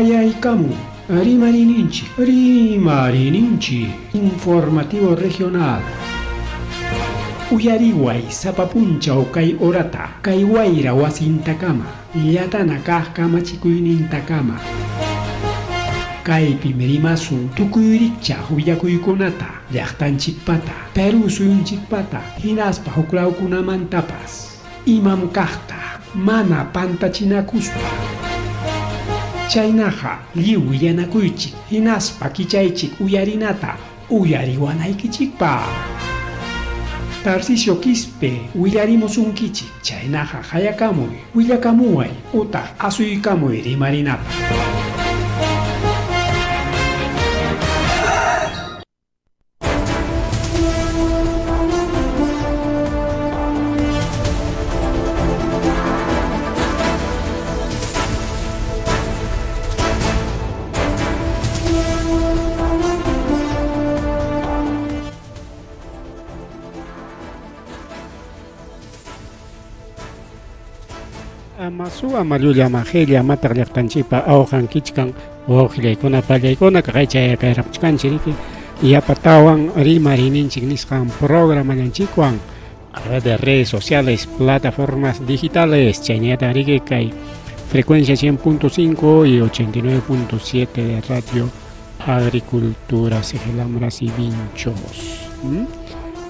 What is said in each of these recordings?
Sayaykamu, Rimarininchi, informativo regional. Uyariway sapapunchaw kay orata, kay wayra wasintakama, yatana kaq kamachikuynintakama. Kaypi mirimasun tukuyricha willakuykunata, llaqtanchikpata, Peru suyunchikpata, hinaspa huklawkunamantapas, imam kaqta, mana pantachinakuspa. Chaynaqa lliw yanakuychik, hinaspa kichaychik uyarinata, uyariwanaykichikpa. Tarcisio Quispe, willarimusunkichik, chaynaqa hayakamuy, willakamuway, utaq asuykamuy rimarinapa. Masua Maluya Mahelia Matar Llaqtanchipa awqankichkan wawqillaykuna pallaykuna kaqaychaya kayraqchkanchiriki yapatawan rimarininchik nisqan programañanchikwan de redes sociales, plataformas digitales chaynata riki kay frecuencia 100.5 y 89.7 de Radio Agricultura Segelambras y Vinchos.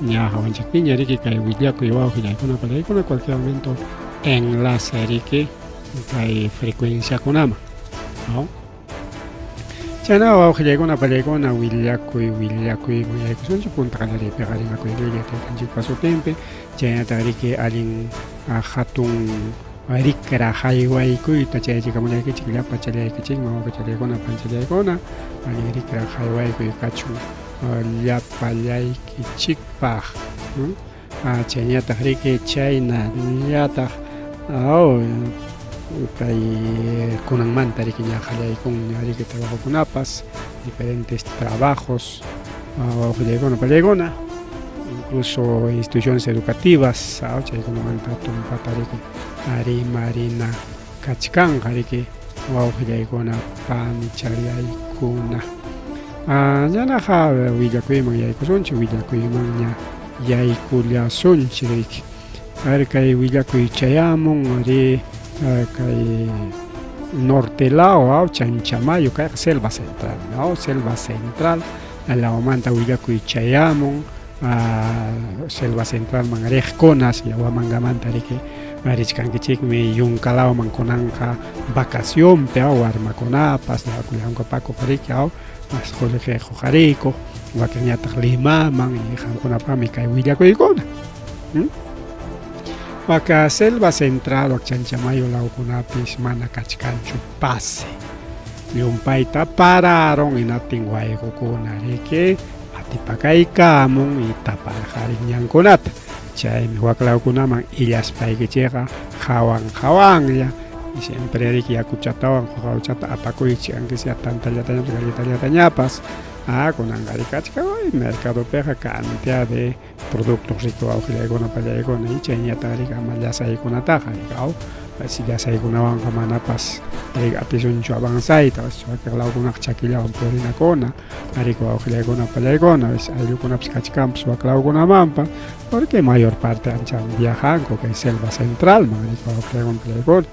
Ñajawanchikpi ñariki kay willakuy wawqillaykuna pallaykuna cualquier momento enlace riki kay frecuencia kunama, ¿no? Chana wawqillaykuna pallaykuna willakuy mayaykusunchik punta qanari peqarimakuylilla taytanchik pasutempi chaynata riki allin hatun rikra haywaykuyta chayachikamunaykichik llapa chalaykichik mawaka chalaykuna panchallaykuna allin rikra haywaykuy kachun llapallaykichikpaq, chaynataq riki chayna llataq kay kunanmanta riki ñajallaykun riki trabajokunapas diferentes trabajos wawqillaykuna pallaykuna incluso instituciones educativas chaykunamanta tumpata riki rimarina kachkanqa riki wawqillaykuna panchallaykuna ñanaqa willakuyman yaykusunchik willakuyman yaykullasunchik riki kay willakuy chayamun ri kay norte lao Chanchamayo kay selva central, selva central lawamanta willakuy chayamun selva central man riqkunas yawamangamanta riki richkankichikmi yunkalawman kunanqa vacacionpi warmakunapas kuyankapakuq riki colegio qharikuq wakañataq Limaman y qankunapaqmi kay willakuykuna. Waka selva central wak Chanchamayo lawkunapis mana kachkanchu pase llumpayta pararon inatin waykukuna riki atipakaykamun itaparqarin ñankunata chaymi wak lawkunaman illaspaykichikqa hawanlla y siempre riki yakuchatawan qhawchata apakuychik aunque sea tantallatañapas galletañatañapas kunanqa rikachka mercadopiqa cantidad de productos riki wawqillaykuna pallaykuna y chayñata riki ama llasaykunataqa riki si llasaykunawanqa manapas riki atisunchu avanzayta wak lawkunaqa chakillawan purinakuna riki wawqillaykuna pallaykuna ayllukunapas kachkanpas wak lawkunamanpas porque mayor parte anchan viajanku kay selva centralman riki wawqillaykuna pallaykuna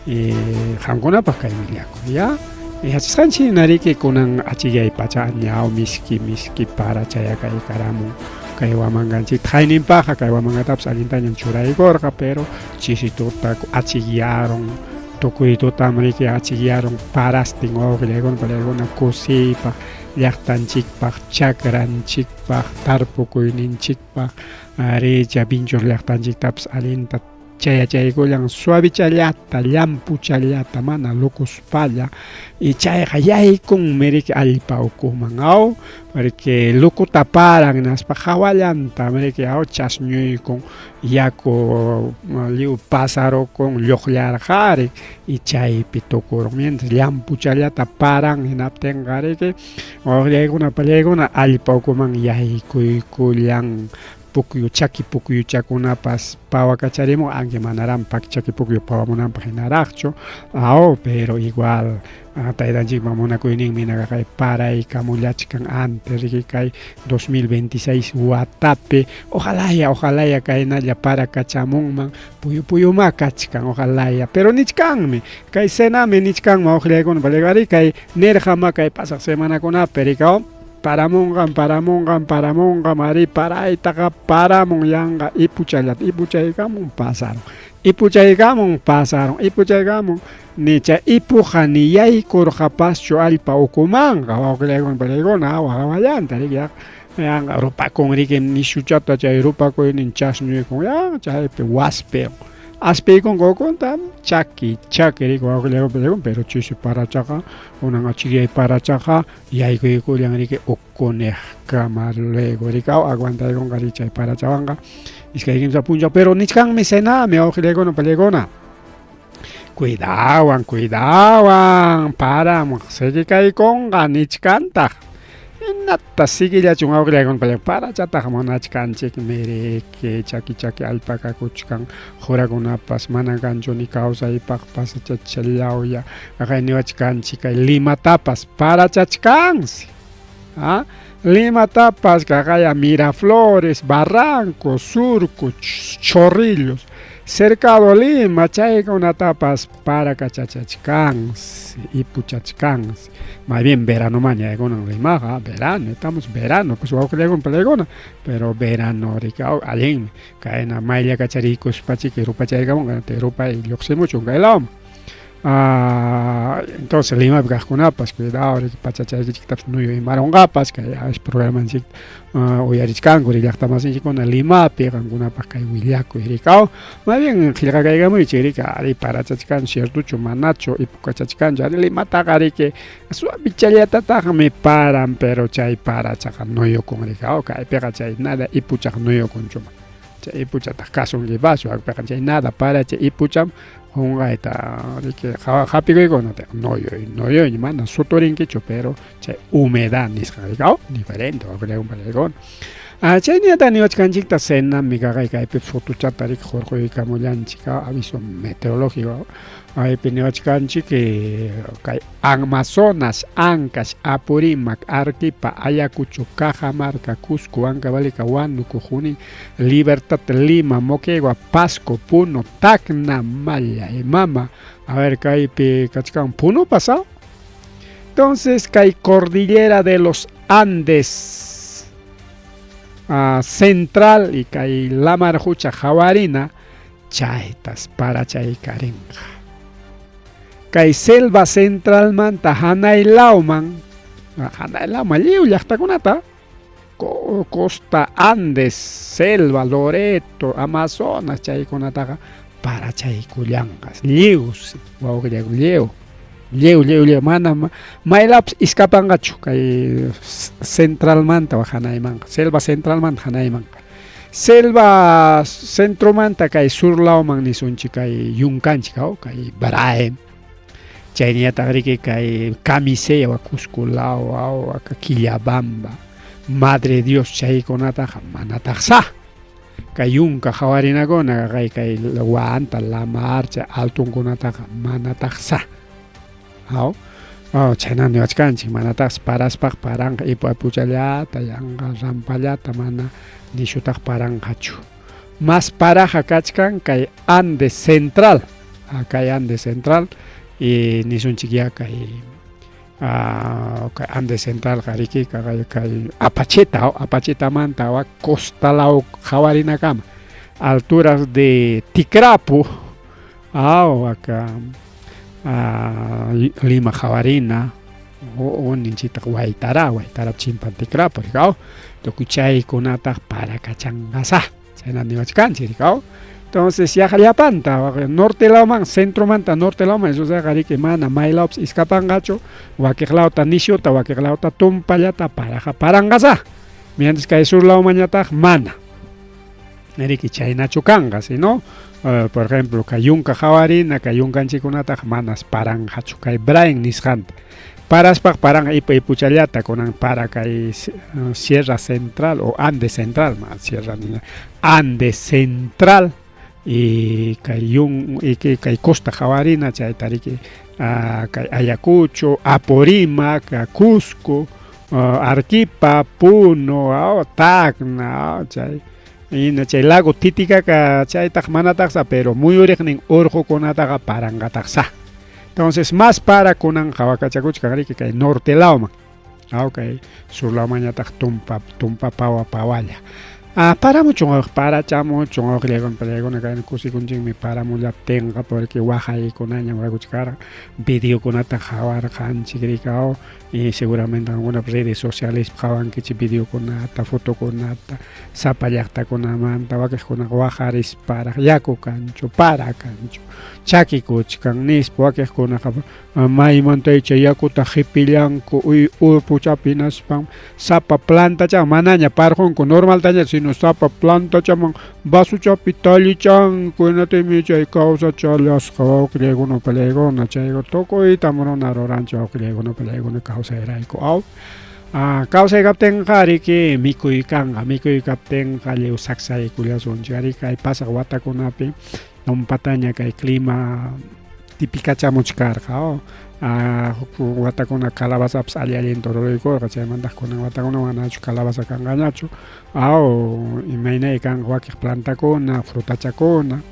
y qankunapas kay willaku ya yachasqanchik riki kunan achillay pacha ñaw miski para chayakaramun kay wamanganchik hayninpaqa kay wamangatapas allintañan churaykurqa pero chisituta achillaron tukuy tutam riki achillaron parastin wawqillaykuna pallaykuna kusiypaq llaqtanchikpaq chakranchikpaq tarpukuyninchikpaq richa Vinchos llaqtanchiktapas allinta chaykullan suavichallata llampuchallata mana lukuspalla y chayqa yaykunmi riki allpawkuman porque lukuta paran naspa hawallanta riki chasñuykun yaku lliw pasarokun lluqllarqari y chaypi tukurun mientras llampuchallata paran hinaptinqa riki wawqillaykuna pallaykuna allpawkuman yaykuykullan pukyu chaki pukyu chakunapas pawakacharimun anque manarampak chaki pukyu pawamunanpaq hinaraqchu pero igual taytanchikman munakuyninmi naqa kay paraykamullachkan antes riki kay 2026 watapi ojalaya kaynalla parakachamunman puyuma kachkan ojalaya pero nichkanmi kay senami nichkanman oqllaykuna paligari kay nerjama kay pasaq semanakunapi rikaw paramungan ari paraytaqa paramun yanqa ipuchaykamun pasaron nicha ipuja ni yaykurqapaschu allpa ukumanqa wawqillaykuna palaykuna waqawallanta riki yanqa rupakun riki nishuchata chay rupakuynin chashnuyukun yanqa chaypi waspi aspiykunqa ukunta chaki riki wawqillaykuna palaykuna pero chishi parachaqa kunan achikyay parachaqa yaykuykullan riki ukunejkama luego riki aguantaykunqa riki chay parachawanqa iskay kimsa puncha pero nichkanmi senami wawqillaykuna palaykuna cuidawan paramun seguikaykunqa nichkantaq hinata siquillachun wawqillaykuna palaykuna parachataq munachkanchikmi riki chaki allpakakuchkan jurakunapas mana kanchu ni kawsaypaqpas challawlla kay niwachkanchik kay limatapas parachachkansi limatapas kakaya Miraflores, Barrancos, Surco, Chorrillos, Cercado Lima, chaykunatapas parakachachkansi ipuchachkansi más bien verano maña kunan Limaqa verano estamos verano pues wawqillaykuna palaykuna pero verano rika allinmi kayna maylla kacharikuspachi rupachaykamunqa rupay lluqsimuchun kay lawman entonces Lima kaqkunapas cuidado riki pachachaykichiktapas nuyu imaronqapas kay programanchik uyarichkanku riki llaqtamasinchikkuna Limapi qankunapas kay willakuy rikaw más bien qillqakaykaymunchik riki ari parachachkanchu ciertuchu manachu ipukachachkanchu ari Limataqa riki suavichallatataqmi paran pero chay parachaqa nuyukun rikaw kaypiqa chay nada ipuchaq nuyukunchuma chay ipuchataq kasunkipas wawpiqa chay nada para chay ipucham hunqayta riki hapikuykuna noyoy mana suturinkichu pero chay humedad nisqa rikaw diferente wawqillaykuna palaykuna chayniyata niwachkanchikta senami kaqay kaypi futuchata riki hurquykamullanchik aviso meteorológico aypi niwachkanchik kay Amazonas, Ancash, Apurímac, Arequipa, Ayacucho, Cajamarca, Cusco, Huancavelica, Huánuco, Junín, Libertad, Lima, Moquegua, Pasco, Puno, Tacna, Malla y Mama. A ver, kaypi kachkan Puno pasado. Entonces, kay Cordillera de los Andes Central y kay La Marjucha, Javarina, chaytas para chaykarinqa. Kay selva central manta hanay lawman lliw llaqtakunata costa Andes selva Loreto Amazonas chaykunataqa para chaykullanqas lliwsi wawqillaykuna lliw mana maylapas iskapanqachu kay centralmanta hanaymanqa selva centralmanta hanaymanqa selva centromanta kay sur lawman nisunchik kay yunkanchik kay Braem chayniyataq riki kay Camisea Cusco law Quillabamba Madre Dios chaykunataqa manataq saq kay yunka hawarinakuna kay Wanta La Marcha altunkunataqa manataq saq chayna niwachkanchik manataq paraspaq paranqa ipuchallata yanqa rampallata mana nishutaq paranqachu mas paraja kachkan kay Andes Central y nisunchik ya kay Andes Central riki kay Apacheta manta costa law hawarinakama alturas de Tikrapu acá Lima Javarina o ninchitaq Guaytara chimpan Tikrapu rikaw tukuchaykunataq parakachanqasaq chayna niwachkanchik rikaw. Entonces ya llapanta norte lawman centro manta norte lawman eso sea riki mana maylapas iskapanqachu wakiqlawta nishuta wakiqlawta tumpallata paranqasaq mientras kay sur lawmañataq mana riki chaynachu kanqa sino por ejemplo kay yunka Javarina kay yunkanchikkunataq manas paranqachu kay Braem nisqanta paraspak parang ipuchallata kunan para kay Sierra Central o Andes Central, Sierra ni Andes Central y kay Costa Javarina chay tariki kay Ayacucho, Apurímac, Cusco, Arequipa, Puno, Tacna, chay chay lago Titicaca chay takmanataxa pero muy origen orjo konataga parangataxa. Entonces más para kunan Jawacachacuchca que hay norte lauma, okay, sur la mañana tumpa pawa pawaya. Para mucho para chamo chongo legon acá en kusikunjing mi para mulla tenga porque wahai kunanya waguchkara video kunata jawar kan chigrikao y seguramente algunas redes sociales jawan que video kunata foto kunata sapayakta kunamanta wakes kuna waharis para yaku kancho para kancho chaki kuchkan nispo wakes kuna mai monteche yakuta jipillanko uy puchapinas pam sapa planta cha mananya parjon con normal tanya sino sapa planta chaman basu chapitali chan kuenate mi chay causa chalas kawaklegono pelegona chaygo toko y tamono narorancho kawaklegono pelegona causa eraiko au causa kapten kari que mikui kapten kali usaksay kuliason chari kai pasa wata kunapi nompatanya kai clima típica chamuchkar kao wata kuna calabaza ali aliento roiko chay mandas kuna wata kuna wanachu calabaza kangañachu imaina kan wakis planta kuna fruta chakona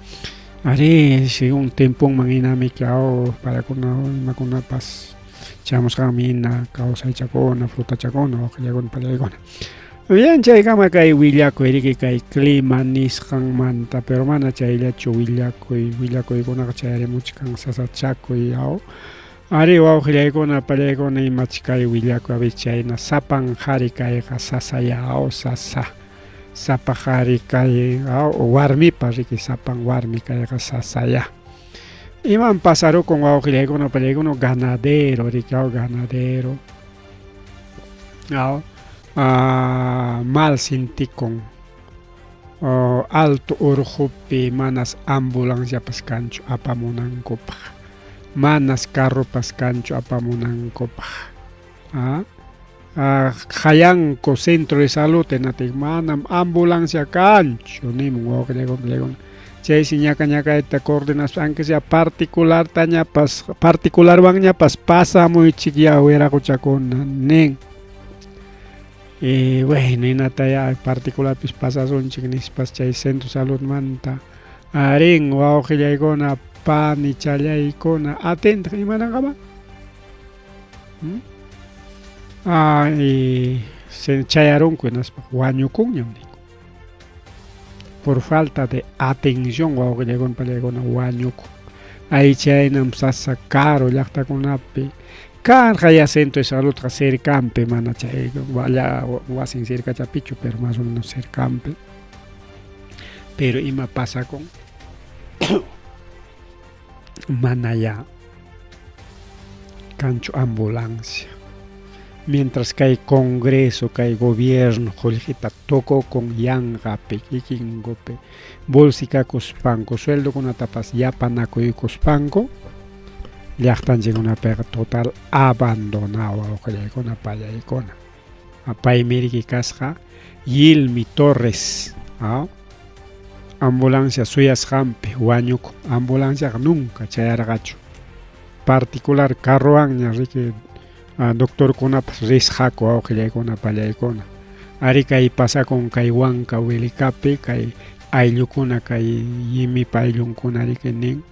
ari si un tiempo manginami kao para kuna pas chamos camina causa chakona fruta chakona o llegon palegona. Bien, chay kama kay Willaco eriki kay clima nisqan manta pero mana chayllachu Willaco kuna chayari muchkan sasachaco yaw ari wawqillaykuna palaykuna imachi kay Willaco abis chayna sapan qhari kayqa sasayaw sapa qhari kay warmipa riki sapan warmi kayqa sasaya iman pasarukun wawqillaykuna palaykuna ganadero riki ganadero mal sintikon alto urqupi manas ambulancia pascancho apamunankupaq manas carro pascancho apamunankupaq hayanko centro de salud enatik manam ambulancia kancho nimun wawqillaykuna chay si ñaka esta coordenación aunque sea particular tañapas particular banñapas pasamuychik yawiraquchakuna nin. Y bueno, inataya particular pues pasa son chignispas chay centro salud manta arin wawqillaykuna pani challaykuna atenta imanaqama y chayarunku hinaspa wañukunñam niku por falta de atención wawqillaykuna palaykuna wañukun ay chaynam sasa caro llaqtakunapi Carja centro de salud cercampe mana chay vaya wasin cerca chapichu pero más o menos cercampe pero ima pasa con manaya cancho ambulancia mientras que hay congreso que hay gobierno jolijita tocó con yangape kikingope bolsika cuspanco sueldo con atapas yapanaco y cuspanco llaqtan una pega total abandonado wawqillaykuna pallaykuna paymiriki kasqa Yilmi Torres ambulancia suyasqanpi wañukun ambulancia nunca chayarqachu particular carruanña riki doctorkunapas risqaku wawqillaykuna pallaykuna ari kay pasakun kay wanka Wilikapi kay ayllukuna kay yimipa ayllunkuna riki nin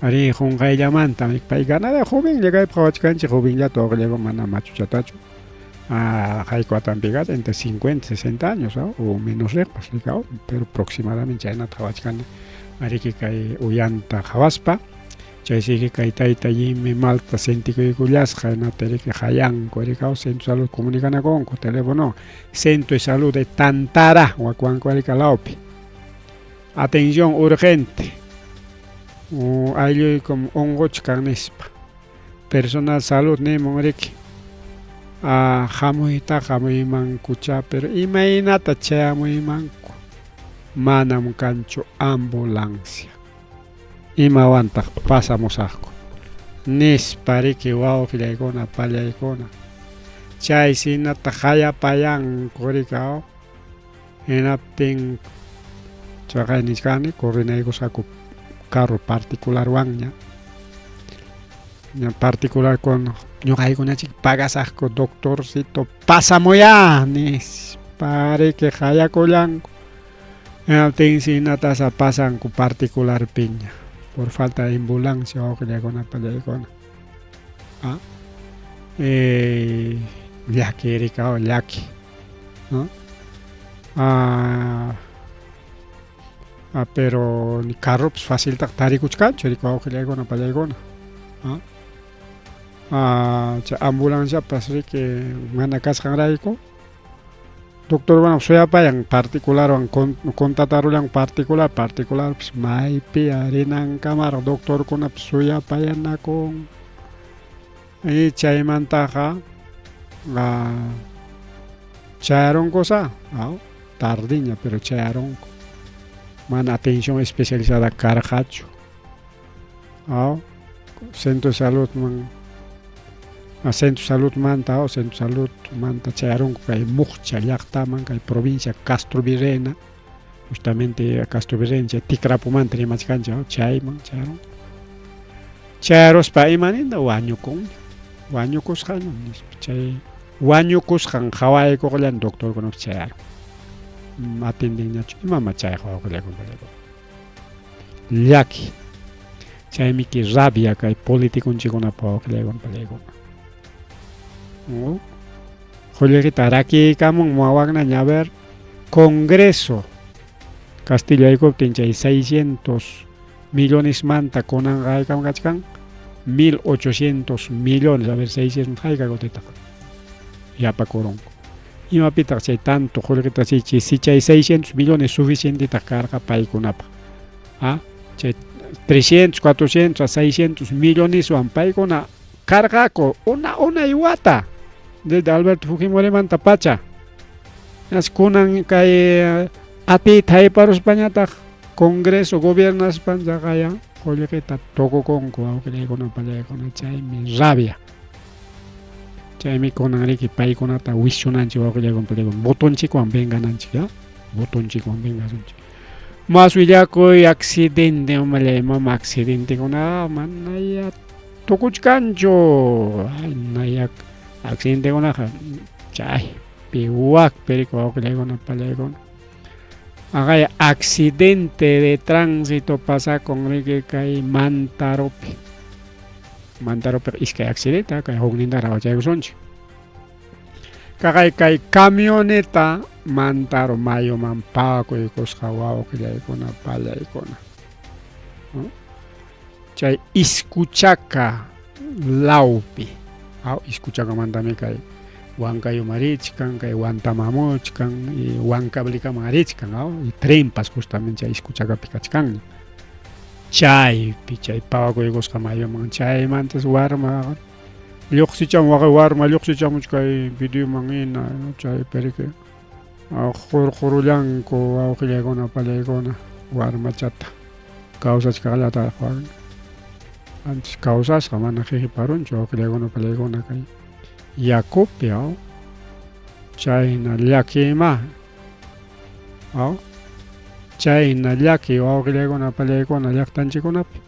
ari junqayllamanta pay ganada joven llegay pawachkanchik jovenllato wawqillaykuna mana machuchatachu haykuatanpiqa entre 50 60 años o menos repas pero aproximadamente chaynata qhawachkani ariki kay uyanta qhawaspa chaysiki kay tayta yimi malta sentikuykullasqa natariki hayanku arikaw centro de salud comunicanakunku teléfono centro de salud de Tantara wakuanku arika lawpi atención urgente aylluy como ongochkan nispa personal salud nimun riki hamuymankucha pero imaynata chayamuymanku manam kanchu ambulancia imawantaq pasamusaqku nispariki wawqillaykuna pallaykuna chay sinata hayapayan kurikaw hinaptin chaqay niskani corrinaykusqaku carro particular wanña particular con ñuqaykunachik pagasaqku doctorcito pasamuya nispariki hayakullanku hinaptin sinatasa pasanku particular piña por falta de ambulancia wawqillaykuna pallaykuna llaki rikaw llaki ¿no? Pero ni carro pues fácil tarikuchkanchu rikaw wawqillaykuna pallaykuna ambulancia pasriki mana kasqanrayku doctor bueno suyapayan particular contratarullan particular pues maypi arinankamar doctor kuna suyapayanakun y chaymantaqa chayaronkusa tardiña pero chayaronku mana atención especializada karqachu centro de salud centro de salud manta centro de salud manta chayaronku kay muqcha llaqtaman kay provincia Castro Virreyna justamente Castro Virreyna chay Tikrapumanta rimachkanchik chayman chayaronku chayaruspa imaninta wañukusqaña chay wañukusqan hawaykuqllan doctorkunapas chayaron atendinñachu imama chayqa wawqillaykuna llaki chaymiki rabia kay politikunchikkunapa wawqillaykuna pallaykuna qullqita rakiykamun wawaqnaña a ver Congreso Castilla aykuptin chay 600 millones manta kunanqa haykam kachkan 1800 millones a ver 600 hayka kutitaqa yapakurunku imapitaq chay tanto qullqita si chay 600 millones suficientita karqa paykunapaq chay 300 400 a 600 millones wan paykuna karqaku unay wata desde Alberto Fujimori manta pacha kunan kay atita hayparuspañataq Congreso gobiernaspan chaqaya qullqita tukukunku wawqillaykuna pallaykuna chaymi rabia chaymi kunanriki paykunata wishunanchik wawqillaykuna pallaykuna botonchikwan vengananchik botonchikwan vengananchik mas willakuy accidente mama accidentekuna manaya tukuchkanchu naya accidentekunaqa chaypi wakpiriku wawqillaykuna pallaykuna Agay accidente de tránsito pasa con riki kay Mantaropi iskay accidente kay hukninta rawachaykusunchik kay camioneta Mantaro mayuman paqakuykusqa wawqillaykuna pallaykuna chay iskuchaka lawpi iskuchakamantami kay Huancayo marichkan, kay Huantamamuchkan, y Huancavelica marichkan, y trempas justamente chay iskuchakapi kachkan. Chaypi, chay pawakuykusqa mayuman, chaymantas warma, lluqsicham warma lluqsichamuch kay videoman hina, chay periki, qurqurullanku wawqillaykuna pallaykuna, warmachata, kawsachkaqllata warma. Antes kawsasqa mana qiqiparunchu wawqillaykuna pallaykuna kay. Yakupi chayna llakima chayna llaki wawqillaykuna pallaykuna llaqtanchikkunapi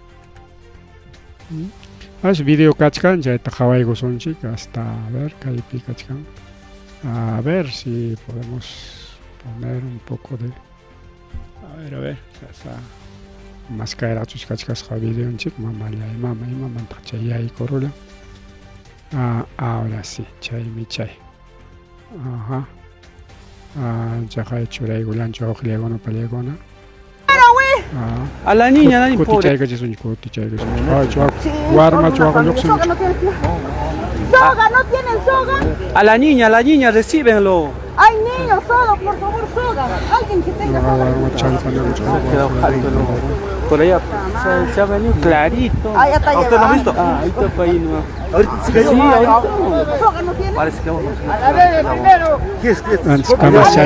ash video kachkan chayta qhawaykusunchik hasta a ver kaypi kachkan a ver si podemos poner un poco de a ver mas kayrachus kachkasqa videonchik imamantaq chay yaykurullan ahora sí, chaymi chay. Chaqay churaykullanchu wawqillaykuna pallaykuna. A la niña nadie pobre. Kutichaykachisunchik. Warma chuaqa lluqsinchik. Soga, ¿no tienen soga? A la niña, recíbenlo. Ay, niño, soga, por favor, soga. Alguien que tenga soga. Por allá se ha venido clarito. Ah, ya está llegando. ¿Usted lo ha visto? Ahí está ahí no. Ahorita sí, ahí ¿Soga no tiene? parece que vamos A ver, primero. ¿Qué es? Antes kamas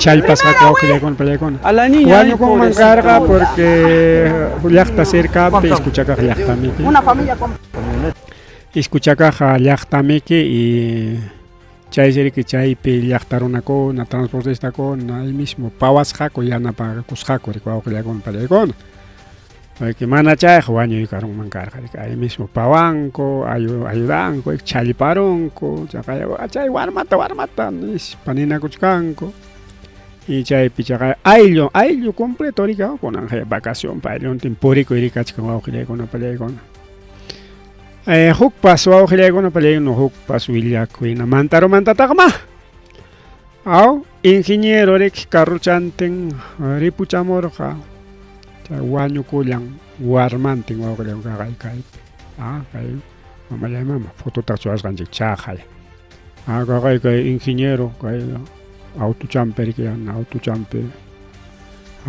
chaypasqa wawqillaykuna pallaykuna. A la niña. Wañukunman karqa porque llaqta cercapi iskuchakaq llaqtami. Una familia con Escuchacaja llaqtamiki y chayri chaypi llaqtarunakuna transportistakuna ahí mismo pawasqaku yanapaqkusqaku rikwawqllaykuna pallaykuna que mana chayqa wañuykarunman karqa ahí mismo pawanku ayudanku challparonku chay warmata nispa ninakuchkanku y chaypi chaqay ayllu completo rika kunan vacación pa aylluntimi purikuy rikachkan wawqillaykuna pallaykuna huk pas wawqillaykuna pallaykuna huk pas willakuyna mantarumantataqa ma ingeniero riki carruchantin ripuchamurqa chay wañukullan warmantin wawqillaykuna kaypi kay mamallaymama fototaqa churasqanchik chaqay kay ingeniero kay autochampi rikiyan autochampi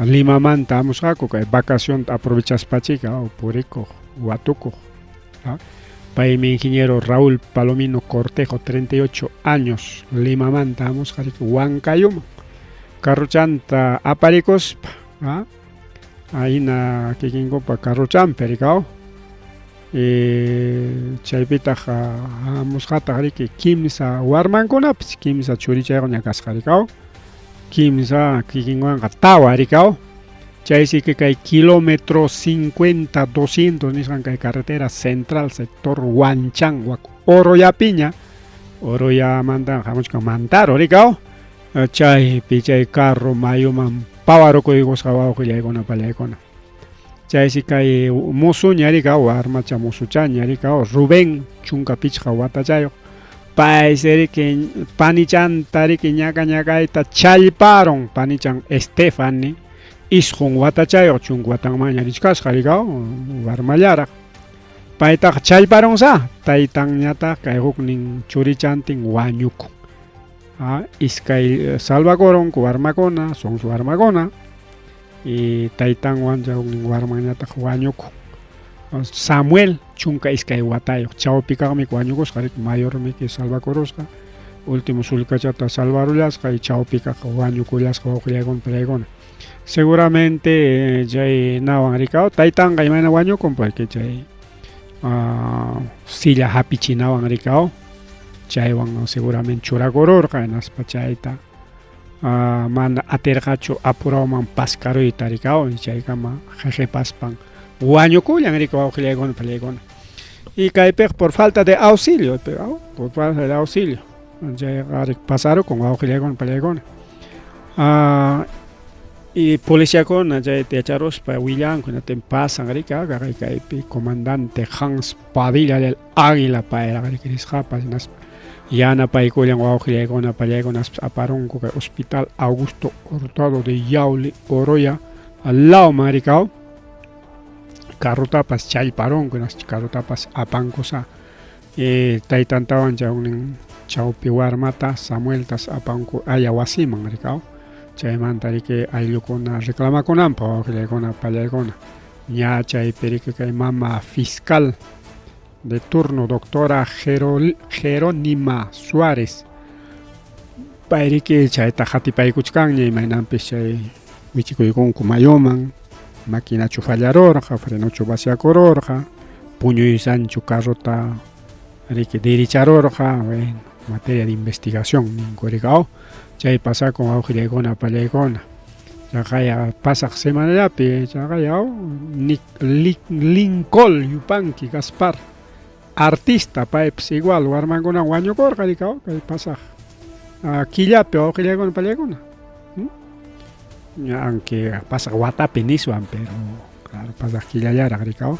Limamanta amusqaku kay vacación aprovechaspachika purikuq watukuq paymi ingeniero Raúl Palomino Cortejo 38 años Limamanta amusqarik Huancayuma carruchanta aparikuspa ahina kikinkupa carruchampi rikaw chaypitaqa amusqata riki kimsa warmankunapis kimsa churichayqa kasqa rikaw kimsa kikinwanqa tawa rikaw chaysiki kay kilómetro 50-200 nisqan kay carretera central sector Huanchan Oroyapiña Orollamanta hamuchkan Mantaro rikaw chaypi chay carro mayuman pawarukuykusqa wawqillaykuna pallaykuna chaysi kay musuña rikaw warmacha musuchaña rikaw Rubén chunka pichqa watachayuq paysi riki panichanta riki ñakayta challparon panichan Estefani isqun watachayuq chunka watanmaña richkasqa rikaw warmallaraq paytaqa challparonsa taytanñataq kay huknin churichantin wañukun iskay salvacoronku warmakuna sonsu warmakuna y taytanwan huknin warmanñataq wañukun Samuel chunka iskay watayuq chawpikaqmi wañukusqa mayormi salvacorusqa último sulkachata salvarullasqa y chawpikaq wañukullasqa wawqillaykuna pallaykuna seguramente chay nawan rikaw taytanqa imana wañukun porque chay silla hapichinawan rikaw chaywan seguramente churakururqa hinaspa chayta mana atirqachu apurawman paskaruyta rikaw chaykama qhipaspan wañukullan rika wawqillaykuna pallaykuna y kaypiqa por falta de auxilio por falta de auxilio chayqa pasarukun wawqillaykuna pallaykuna y policiakuna chayta yacharuspa willankunatin pasan rika kaypi comandante Hans Padilla del Águila payraqa risqapas hinaspa yanapaykullan wawqillaykuna pallaykuna aparunku kay hospital Augusto Hurtado de Yauli Oroya al lado rikaw carrutapas challparonku carrutapas apankusa taytantawan chawnin chawpi warmata Samueltas apanku aya wasiman rikaw chaymanta riki ayllukuna reclamakunanpaq wawqillaykuna pallaykuna ña chaypi riki kay mama fiscal de turno doctora Jerónima Suárez pay riki chayta qatipaykuchkanña imaynanpis chay wichikuykunku mayuman maquinachu fallarorqa frenochu vaciakurorqa puñuysanchu carrota riki dericharorqa bueno materia de investigación ninku rikaw chay pasakun wawqillaykuna pallaykuna chaqaya pasaq semanallapi chaqaya Lincoln Yupanqui Gaspar artista paypis igual warmankunan wañukurqa rikaw kay pasaq killapi wawqillaykuna pallaykuna aunque pasaq watapi niswan pero claro pasaq killallaraq rikaw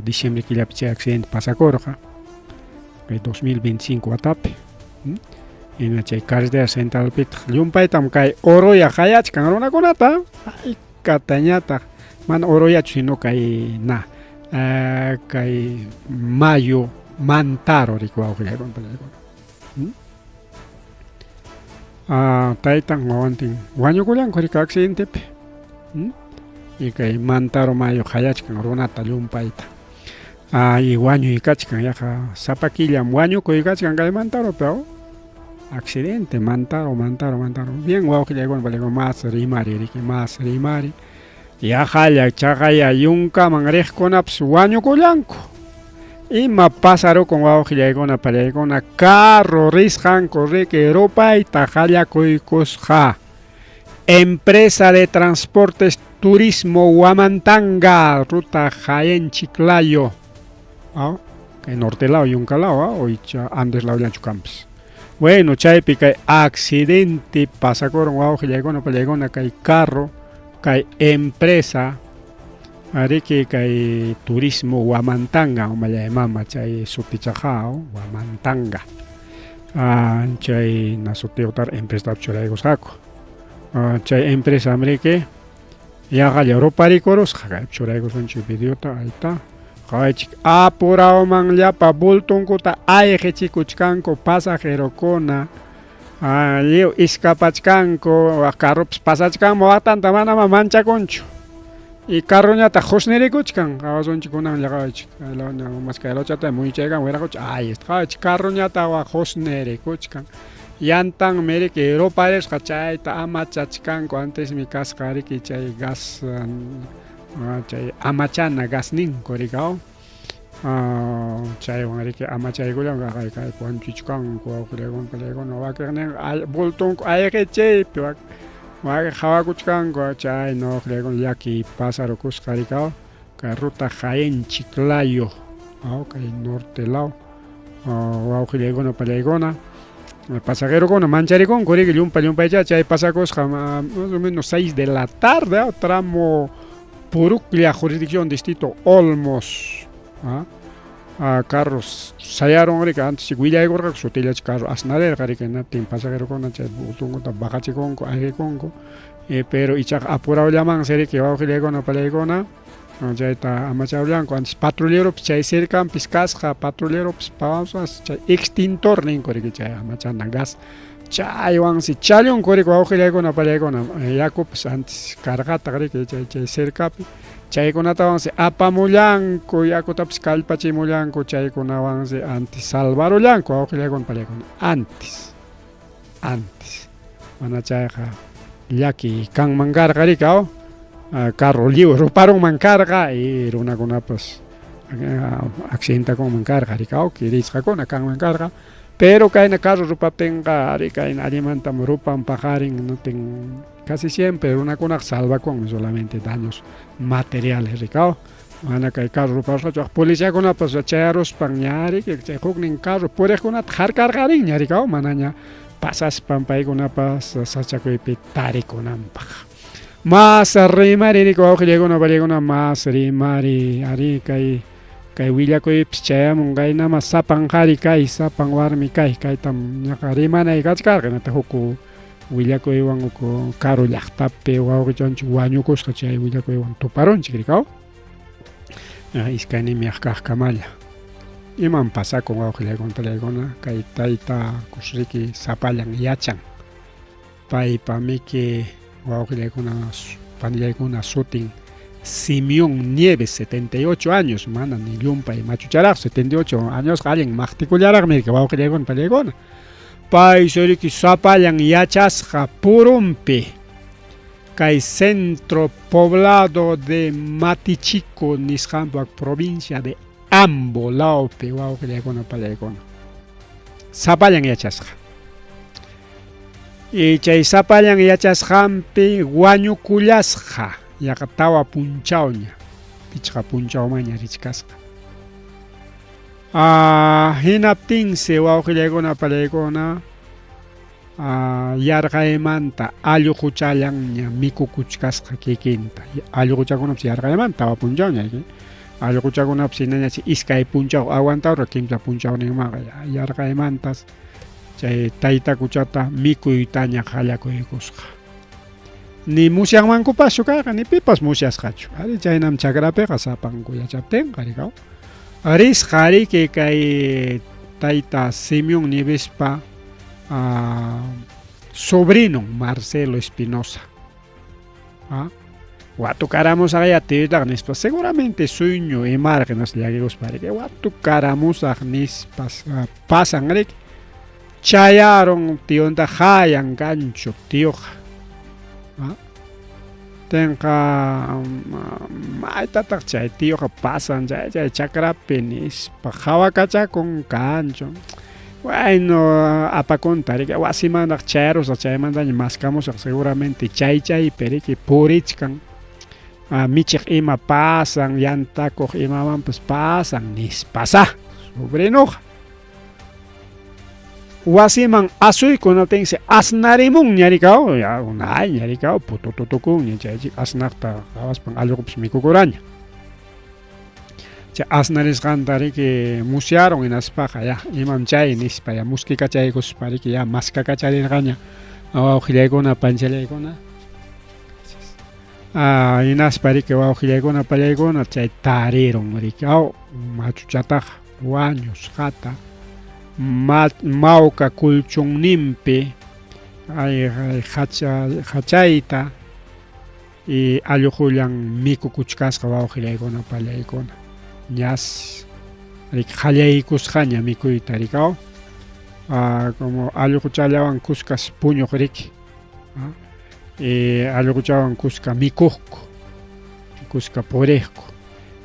diciembre killapi chay accidente pasakurqa kay 2025 watapi ina chay carretera centralpita llumpaytam kay Oroya qayachkan runakunata katañataq mana Oroyachu sino kay kay Mayo Mantaro rika wawqillaykuna pallaykuna taytan wawantin wañukullanku rika accidentepi y kay Mantaro Mayo qayachkan runata llumpayta y wañuykachkan yaqa sapakillam wañukuykachkan kay Mantaropi accidente Mantaro bien wawqillaykuna pallaykuna mas rimari yaqalla chaqaya yunkaman riqkunapas wañukullanku Ima pájaro con guaujillegona palegona carro risjan corre que ropa y tajalla coicosja. Empresa de transportes turismo Huamantanga, ruta Jaén Chiclayo. ¿Ah? Que norte lado y un calao, hoy antes la habían Campos. Bueno, chaypi que accidente pasa con guaujillegona palegona que hay carro, que hay empresa. Ari que turismo Huamantanga, o maya mama chay sutichajao, Huamantanga. Chay nasoteutar empresa choraigo saco. Chay empresa amerique, ya galla Europa ricoros, jaga choraigo son chupidiota, ahí está. Jai chik apurao man ya pa bulton kota ay chikuchkanko pasajero kona. Leo iskapachkanko, carrops pasachkan moatanta mana mancha concho. Y carro ñata josnere kuchkan, son chikunan llegach, más que el chata muy chegan, huera coch, ay, está carro ñata wa josnere kuchkan. Yantan mere que Europa es chay ta amachachkan ko antes mi cascari que chay gas chay amachana gas nin korigao. Chay wangari que amachay gulang kay kay kuan chichkan ko kulegon no va que bolton ay que chay piwak. Wag hawa kuchkan go chay no creo ya que pásaro cuscaricao que ruta Jaén Chiclayo que norte lao wow no palegona el pasajero con mancharicón corre que yumpa ya chay pasacos más o menos 6 de la tarde tramo Puruclia jurisdicción distrito Olmos carros sayaron que antes si guilla gorra sotilla carro asnare que na tin pasajero con chay butungo ta bagachi con aire con pero ichak apurado llaman serie que va a con palegona ya está amachado blanco antes patrullero chay cerca piscasja patrullero pausas chay extintor nin corre que chay amachana gas chay wang si chalion corre con con palegona yaco antes cargata que chay cerca chay con atavanse apamulanco yaco taps calpache mulanco chay con avance antes salvaro blanco con palegona antes mana chay yaki kang mancarga ricao carro libre roparon mancarga y era una con pues accidenta con mancarga ricao que dice con kang mancarga pero que en el carro ropa tenga rica en alimenta ropa pajarin no ten casi siempre una con salva con solamente daños materiales ricao mana que el carro ropa policía con pues charos pañari que se jueguen carro puede con jar cargarin ricao manaña pasas pampai con pas sacha que pitari con ampa más rimari ni ko llega una valegona más rimari ari kai willa ko pchaya mungai na masapang hari kai sapang warmi kai tam nyakarima na ikachkar na tahuku willa ko iwan ko karo yaktape wa ko chonchu wanyu ko skachai willa ko iwan toparon chikrikao iskani miakah kamalla iman pasa con agujile con telegona kai taita kusriki sapalang yachan pai pamiki agujile con panilla con shooting Simeón Nieves 78 años mana ni lumpa y machucharar 78 años alguien particular me que agujile con telegona pai soriki sapalang yachasja purumpi kai centro poblado de Matichico Nishambuak provincia de Ambo lao pewao que le cono para le cono sapayan yachasja y chay sapayan yachasjampi guañu kullasja yakatawa punchaoña pichqa punchao maña richkasqa hinaptinse wao que le cono para le cono yarqaymanta allu huchallaña miku kuchkasqa kikinta allu huchakunapi yarqaymanta tawa punchaoña allukuchakunapi sinañachi iskay punchaw aguantawra kimsa punchaw ninmaqa yarqaymantas chay tayta kuchata mikuytaña qallakuykusqa ni musyanmankupas kayqa ni pipas musyasqachu ari chaynam chakrapiqa sapanku yachaptinqa rikaw risqari kay tayta Simeón Nievespa sobrino Marcelo Espinosa Watu caramos agayatidak nispas seguramente sueño y márgenes llagos para que watu caramos agnispas pasan rek chayaron tionta hayan gancho tioja tenga maitataq chay tiyuqa pasan chay chakrapi nispa hawakacha con cancho. Bueno, apakuntarik wasimanaq chayrusa chaymantaña mascamusaq seguramente chay periki purichkan. Michiq ima pasan yantakuq imaman pues pasan nispasa sobrenuqa. Wasiman asuykunatinsi asnarimun ñarikaw ya unay ñarikaw putututukun chaychik asnaqta qhawaspan allqupis mikukuraña. Chay asnarisqantariki musyaron hinaspaqa ya imam chay nispa ya muskikachaykuspariki ya maskakacharirqaña wawqillaykuna panchallaykuna. Hinaspariki wawqillaykuna pallaykuna chay tariron riki machuchataq wañusqata mawka kulchunninpi hachayta y alluqullan mikukuchkasqa wawqillaykuna pallaykuna ñas riki qallaykusqaña mikuyta rikaw como alluquchallawan kuskas puñuq riki alluquchawan kuska mikuqku kuska puriqku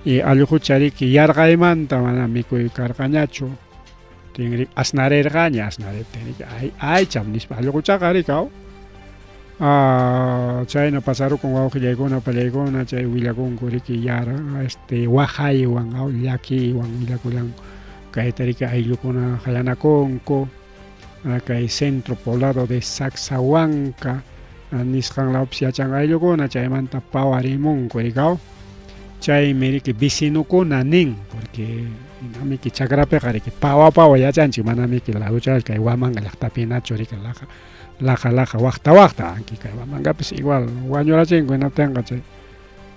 y alluqucha riki yarqaymanta mana mikuy karqañachu tinrik asnarirqaña asnariptinriki aycham nispa alluquchaqa rikaw chayna pasarukun wawqillaykuna pallaykuna chay willakunku riki yara waqaywan llakiwan willakullan kayta riki ayllukuna qayanakunku kay centro poblado de Sacsayhuanca nisqanlawpis yachan ayllukuna chaymanta pawarimunku rikaw chaymi riki vicinukuna nin porque namiki chakrapiqa riki pawa yachanchik manamiki laduchal kay Huamanga llaqtapinachu riki laja waqta anki kay Huamangapis igual wañurachinku hinapitanqa chay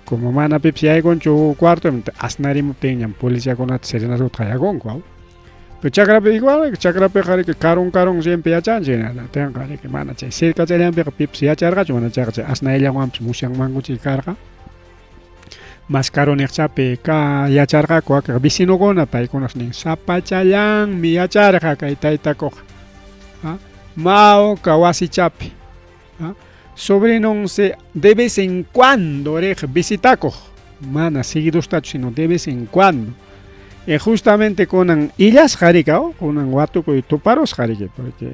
como mana pipis yaykunchu cuarto asnarimuptinñam policiakunata serenatuta qayakunku pero chakrapi igual chakrapiqa riki karun siempre yachanchik hinapitanqa riki mana chay cerca chayllanpiqa pipis yacharqachu mana chayqa chay asnayllanwanpis musyanmankuchik karqa mas caro niqchapi yacharqaku akiqa vicinukuna paykunas nin sapachallanmi yacharqa kay taytakuqa mawka wasichapi sobrinonse de vez en cuando riq visitakuq mana seguidostachu sino de vez en cuando justamente kunan illasqa rikaw kunan watukuy tuparusqa riki porque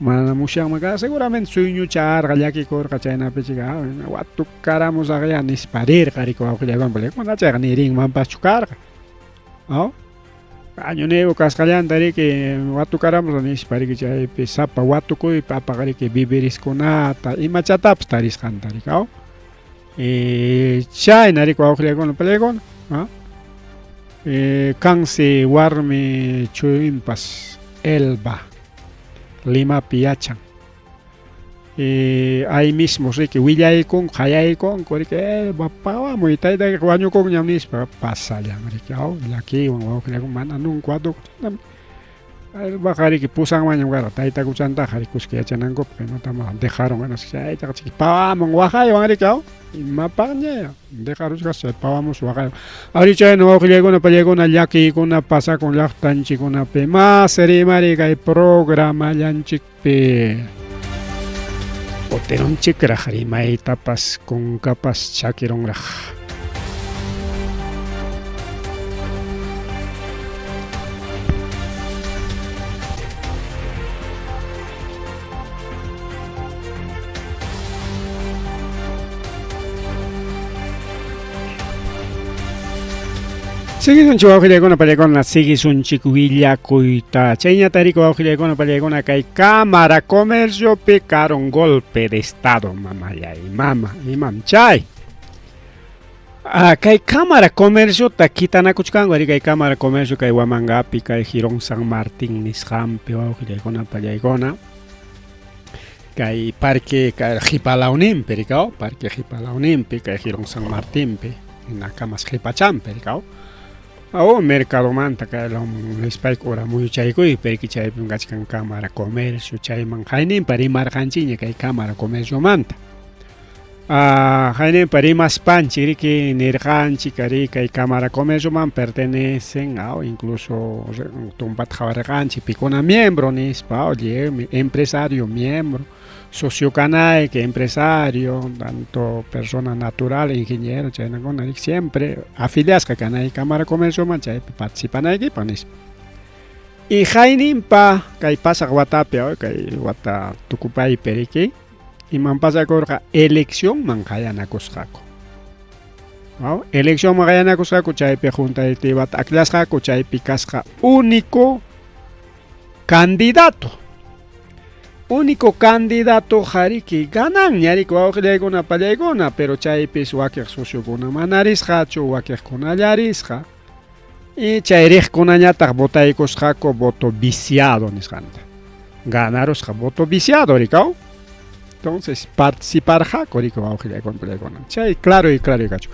mana musyanmanqa seguramente suyñucharqa llakikurqa chaynapichika watukaramusaq ya nispa rirqa riki wawqillaykuna pallaykuna chayqa ni rinmanpaschu karqa año nuevo kasqallanta riki watukaramusaq nispa riki chaypi sapa watukuypi apaqa riki viviriskunata imachatapis tarisqanta rikaw chayna riki wawqillaykuna pallaykuna kansi warmi chuyinpas Elba Limapi yachan ahí mismo riki willaykun qayaykun riki pawamuy taytayki wañukunñam nispa pasallan riki llakiwan wawqillaykuna mana nunca watukuchinam Elbaqa riki pusanmanñam karqa taytakuchantaqa rikuska yachanankupi kaymantama dejaron chaytaqa chiki pawamun waqaywan riki imapaqña dejaruchkas chay pawamus waqaywan ari chayna wawqillaykuna pallaykuna llakikuna pasakun llaqtanchikkunapi mas rimari kay programallanchikpi utirunchikraq rimaytapas kunkapas chakironraq Sigisunchik wawqillaykuna pallaykuna sigisunchik willakuyta chayñata riki wawqillaykuna pallaykuna kay Cámara Comerciopi karon golpe de estado mamallay imam chay kay Cámara Comerciota kitanakuchkanku ari kay Cámara Comercio kay Huamangapi kay Girón San Martín nisqanpi wawqillaykuna pallaykuna kay Parque Qhipalawninpi rikaw Parque Qhipalawninpi kay Girón San Martínpi hinakamas qhipachanpi rikaw mercado manta kaylon respect ora muy chaykuy perki chaypim kachkan Cámara Comercio chayman hayninpa rimarqanchikña kay Cámara Comercio manta hayninpa rimaspanchik riki nirqanchik ari kay Cámara Comercio man pertenecen incluso tumpata qawarqanchik pikuna miembro nispa empresario miembro socio canay que empresario, tanto persona natural, ingeniero, chayna con siempre afilias que canay Cámara de Comercio manchay participan aquí panis. Y jainin pa kay pasa guatapia kay guata tukupay periki y man pasa corja elección mancayana cosjaco. Elección mancayana cosjaco chaype junta directiva aklasjaco chaype casja único candidato. Único candidato jariki ganan ñariko awqillaykunapa pallaykuna pero chaypis wakiq sociokuna manarisqachu wakiqkuna allarisqa y chay riqkunañataq votaykusqaku voto viciado nisqanta ganarusqa voto viciado rikaw entonces participarqaku rikaw awqillaykuna pallaykuna chay claro y kachu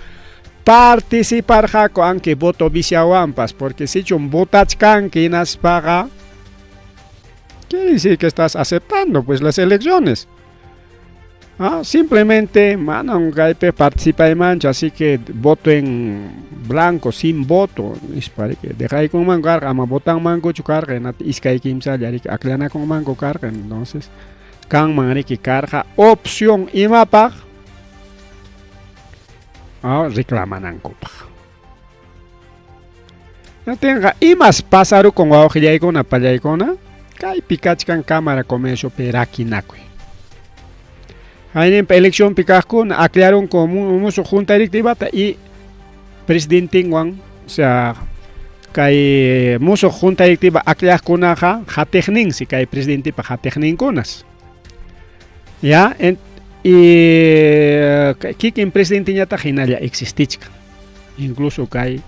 participarqaku aunque voto viciawanpas porque sichun votachkanki naspaqa quiere decir que estás aceptando pues las elecciones. Simplemente manan gaipe participa en mancha, así que voto en blanco sin voto. Es para que deja con mango carga, ama votan mango chucarga, en iskay kimsa yari aclana con mango carga, entonces kan mangari que carga opción y mapa. Reclaman ancopa. Ya tenga y más pasaru con guajillaicona pallaicona. Kay pikachkan Cámara de Comercio perakinakui. Hay elección pikachkun aclararon como mucho junta directiva y presidente Juan, o sea, kay mucho junta directiva aclararon hatechnin si kay presidente pa hatechnin kunas. Ya, y kikin presidente ñata hinalla existichka. Incluso kay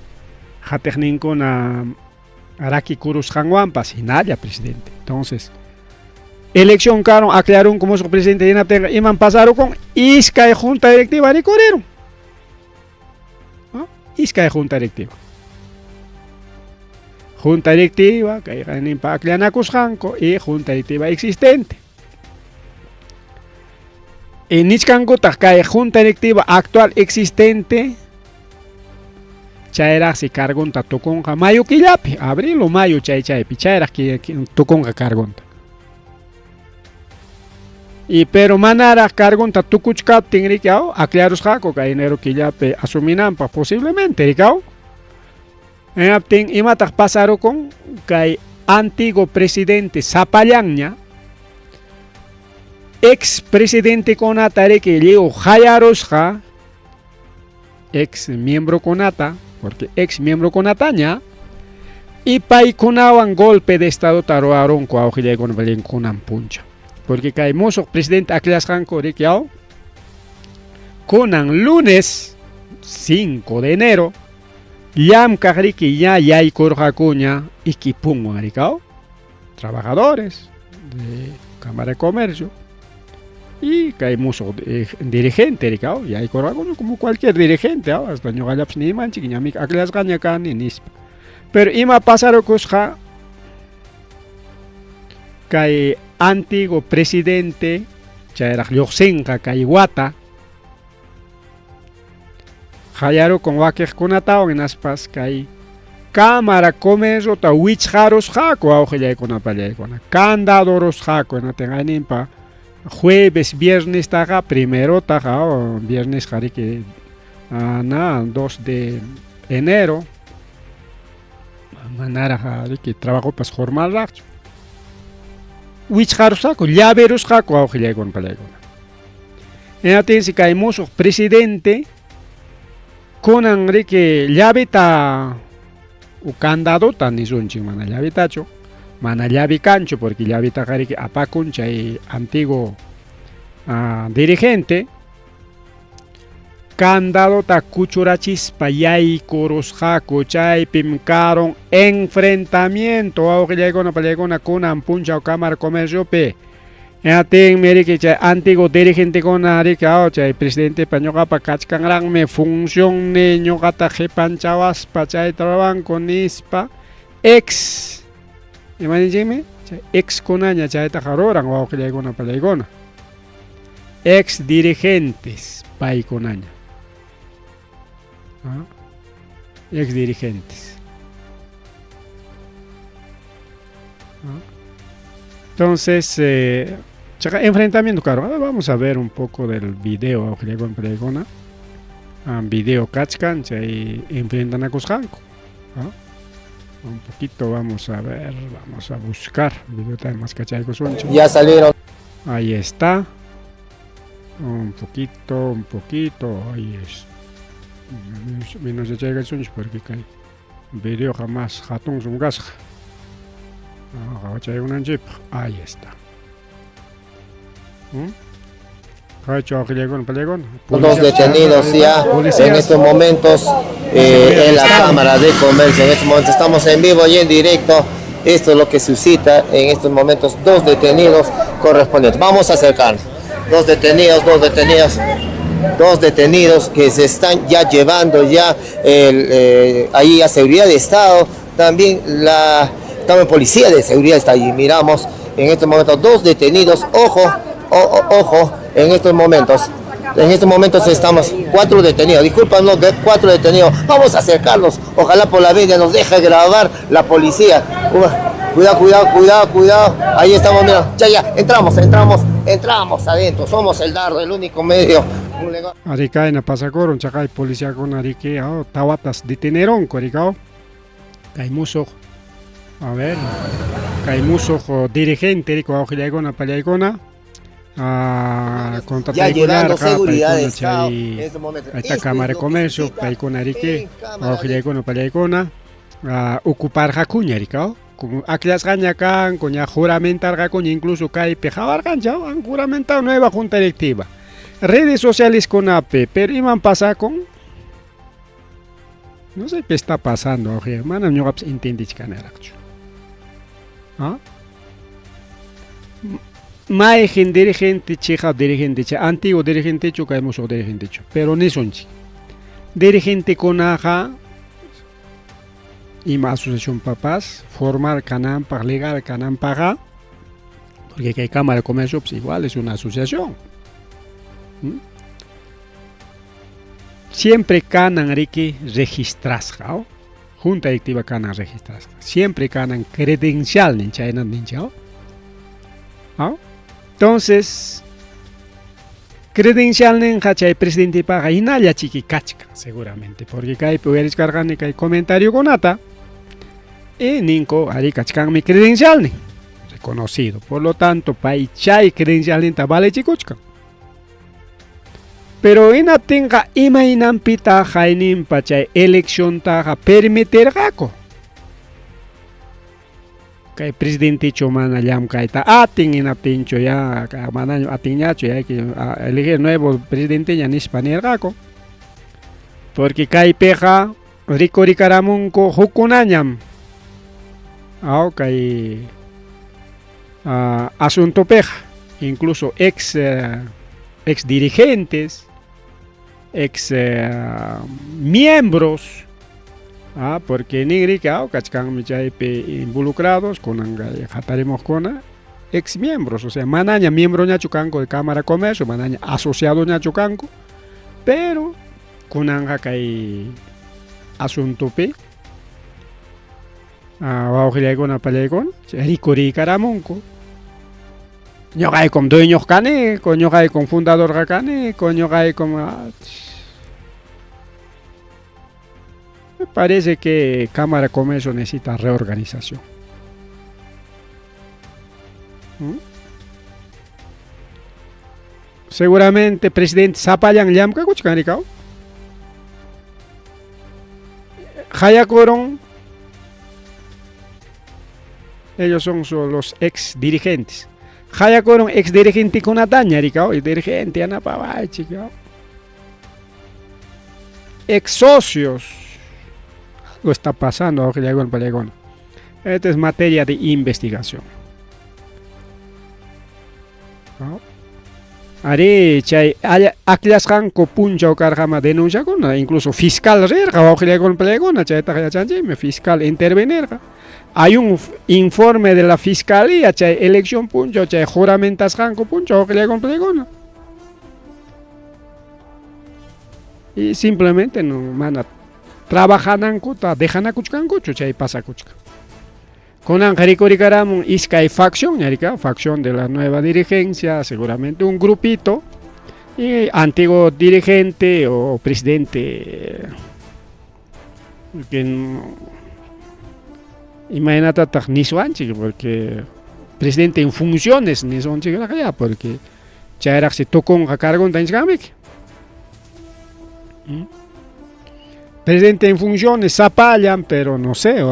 hatechnin kuna Araki Kurus Hanguampas y nadie presidente. Entonces, elección caro aclararon como su presidente y man pasaron con Isca de Junta Directiva de Corero. Isca de Junta Directiva. Junta Directiva, que hay en Paclianacus Hanco y Junta Directiva existente. En Nichkanguta, que hay Junta Directiva actual existente. Chayra si cargonta toconga mayo killapi abril o mayo chaypi chayra que toconga cargonta y pero manara cargonta tukuchkap tingrikao aclaros jaco que enero killapi asuminampa posiblemente rikao en aptin imatak pasaro con que antiguo presidente Zapallanña ex presidente conatare que leo Hayarosja ex miembro conata porque ex miembro con Ataña y paikunawan golpe de estado taroaron ko awjillay con valen kunan puncha porque caemos presidente Aclas Hanco rikiao kunan lunes 5 de enero yam kagriki ya yay korjakuña ikipun rikao trabajadores de Cámara de Comercio y caemos dirigente rikao y hay como cualquier dirigente hasta no galaps ni manchi que ñami aklas gaña kan ni nispa pero ima pasaro kusja kay antiguo presidente chayra lyoxenka kay wata hayaro con wakej kunatao en aspas kay Cámara Comercio ta wichjaros jako awjillay kuna pallay kuna candadoros jako na tenganimpa jueves, viernes taga, primero taga, viernes jari que 2 de enero, manara jari que trabajo pas formal racho. Wichjaros jako, llaveros jako awjillay con palaygon. En atensi caemos presidente con que llave ta u candado tan ni sunchi mana llave tacho. Mana llavi cancho porque llavi takari que apacuncha y antiguo dirigente candado ta kuchurachispa yay koros jaco chay pimcaron enfrentamiento awqillaykuna pallaykuna kunan puncha o Cámara Comercio pe aten meri que chay antiguo dirigente kuna rika chay presidente pañoqapa kachkanranme función ni ñoqata jepanchawaspa chay trabanco nispa ex Imagínense, ex conaña chaita jaroran o que llegó una palegona. Ex dirigentes pai conaña. Ex dirigentes. Entonces, Chaca, enfrentamiento, claro. Vamos a ver un poco del video, Auxiliacón Pelegona. Video Kachkan, chay enfrentan a Cuscanco. Un poquito vamos a ver, vamos a buscar. Video también más cachay Cuscanco. Ya salieron. Ahí está. Un poquito. Ahí es. Menos de chay Cuscanco porque cae. Video jamás hatun sungas. Ahí está. Dos detenidos ya en estos momentos en la Cámara de Comercio. En estos momentos estamos en vivo y en directo. Esto es lo que suscita en estos momentos dos detenidos correspondientes. Vamos a acercarnos. Dos detenidos que se están ya llevando ya ahí a seguridad de Estado. También también policía de seguridad está allí. Miramos en estos momentos dos detenidos. Ojo, en estos momentos estamos 4 detenidos. Discúlpanos, 4 detenidos. Vamos a acercarnos. Ojalá por la vida nos deje grabar la policía. Cuidado. Ahí estamos, mira. Ya, entramos adentro. Somos el Dardo, el único medio. Arica en pasacoron, chacay policía con arique, tawatas deteneron, coricao. Caimuso. A ver, Caimuso dirigente, rico Auxiliacona Paliacona. Ya llevando seguridad de Estado en este momento. Esta Cámara de Comercio, Paicona Rique, Auxiliacona Paliacona. Ocupar Jacuña, rico. Aquellas gañacan, coña juramentar gacuña, incluso cae pejabar gancha, han juramentado nueva junta directiva. Redes sociales con AP, pero iban pasar con. No sé qué está pasando, hermano, no entendí que Mae dirigente cheja dirigente antiguo dirigente choca hemos dirigente cho pero ni son dirigente con aja y más asociación papás formar canal para legal canal paga porque que hay Cámara de Comercio pues igual es una asociación. Siempre canan rique registras junta directiva canan registras siempre canan credencial en China ninja. Entonces, credencial en Hachay presidente paga y naya chiqui cachca, seguramente, porque hay poderes cargan y hay comentario con ata, y ninco ari cachcan mi credencial reconocido, por lo tanto, chay credencial en tabale chicochca. Pero en atenga imainan pita jainim pachay elección taja permitir gaco. Kay presidente chomana llam kaita ating inaptincho ya mana atingnacho ya que elegir nuevo presidente ya ni hispanir gako porque kay peja rico ricaramunco hukunanyam kay asunto peja incluso ex dirigentes ex miembros porque nigri que kachkan involucrados con jataremos con ex miembros, o sea, manaña miembro ña chucanco de Cámara de Comercio, manaña asociado ña chucanco, pero con anga kai asunto pe Auxiliacona con Paliacona, ricori caramonco. Yo hay con dueños cane, coño hay con fundador cane, coño hay con me parece que Cámara de Comercio necesita reorganización. Seguramente presidente Zapallan Llamka Kuchkanikao. Hayakoron. Ellos son los ex dirigentes. Hayakoron ex dirigente con Ataña, y dirigente Anapavay, chica. Ex socios. Lo está pasando ahora en Paliacona. Esta es materia de investigación. Ari chay aquellas hanco puncha o cargama denuncia con incluso fiscal rerga o con Paliacona chay fiscal intervenir. Hay un informe de la fiscalía chay elección puncha chay juramentas hanco puncha o con Paliacona. Y simplemente no van a trabajan en cuta, dejan a cuchcan cucho, chay pasa cuchca. Conan Jaricoricaram Iskay facción, facción de la nueva dirigencia, seguramente un grupito, y antiguo dirigente o presidente, imagínate ni porque presidente en funciones ni son ya, porque ya era se tocó un cargo en Tanzania. Presidente en funciones, zapallan, pero no sé,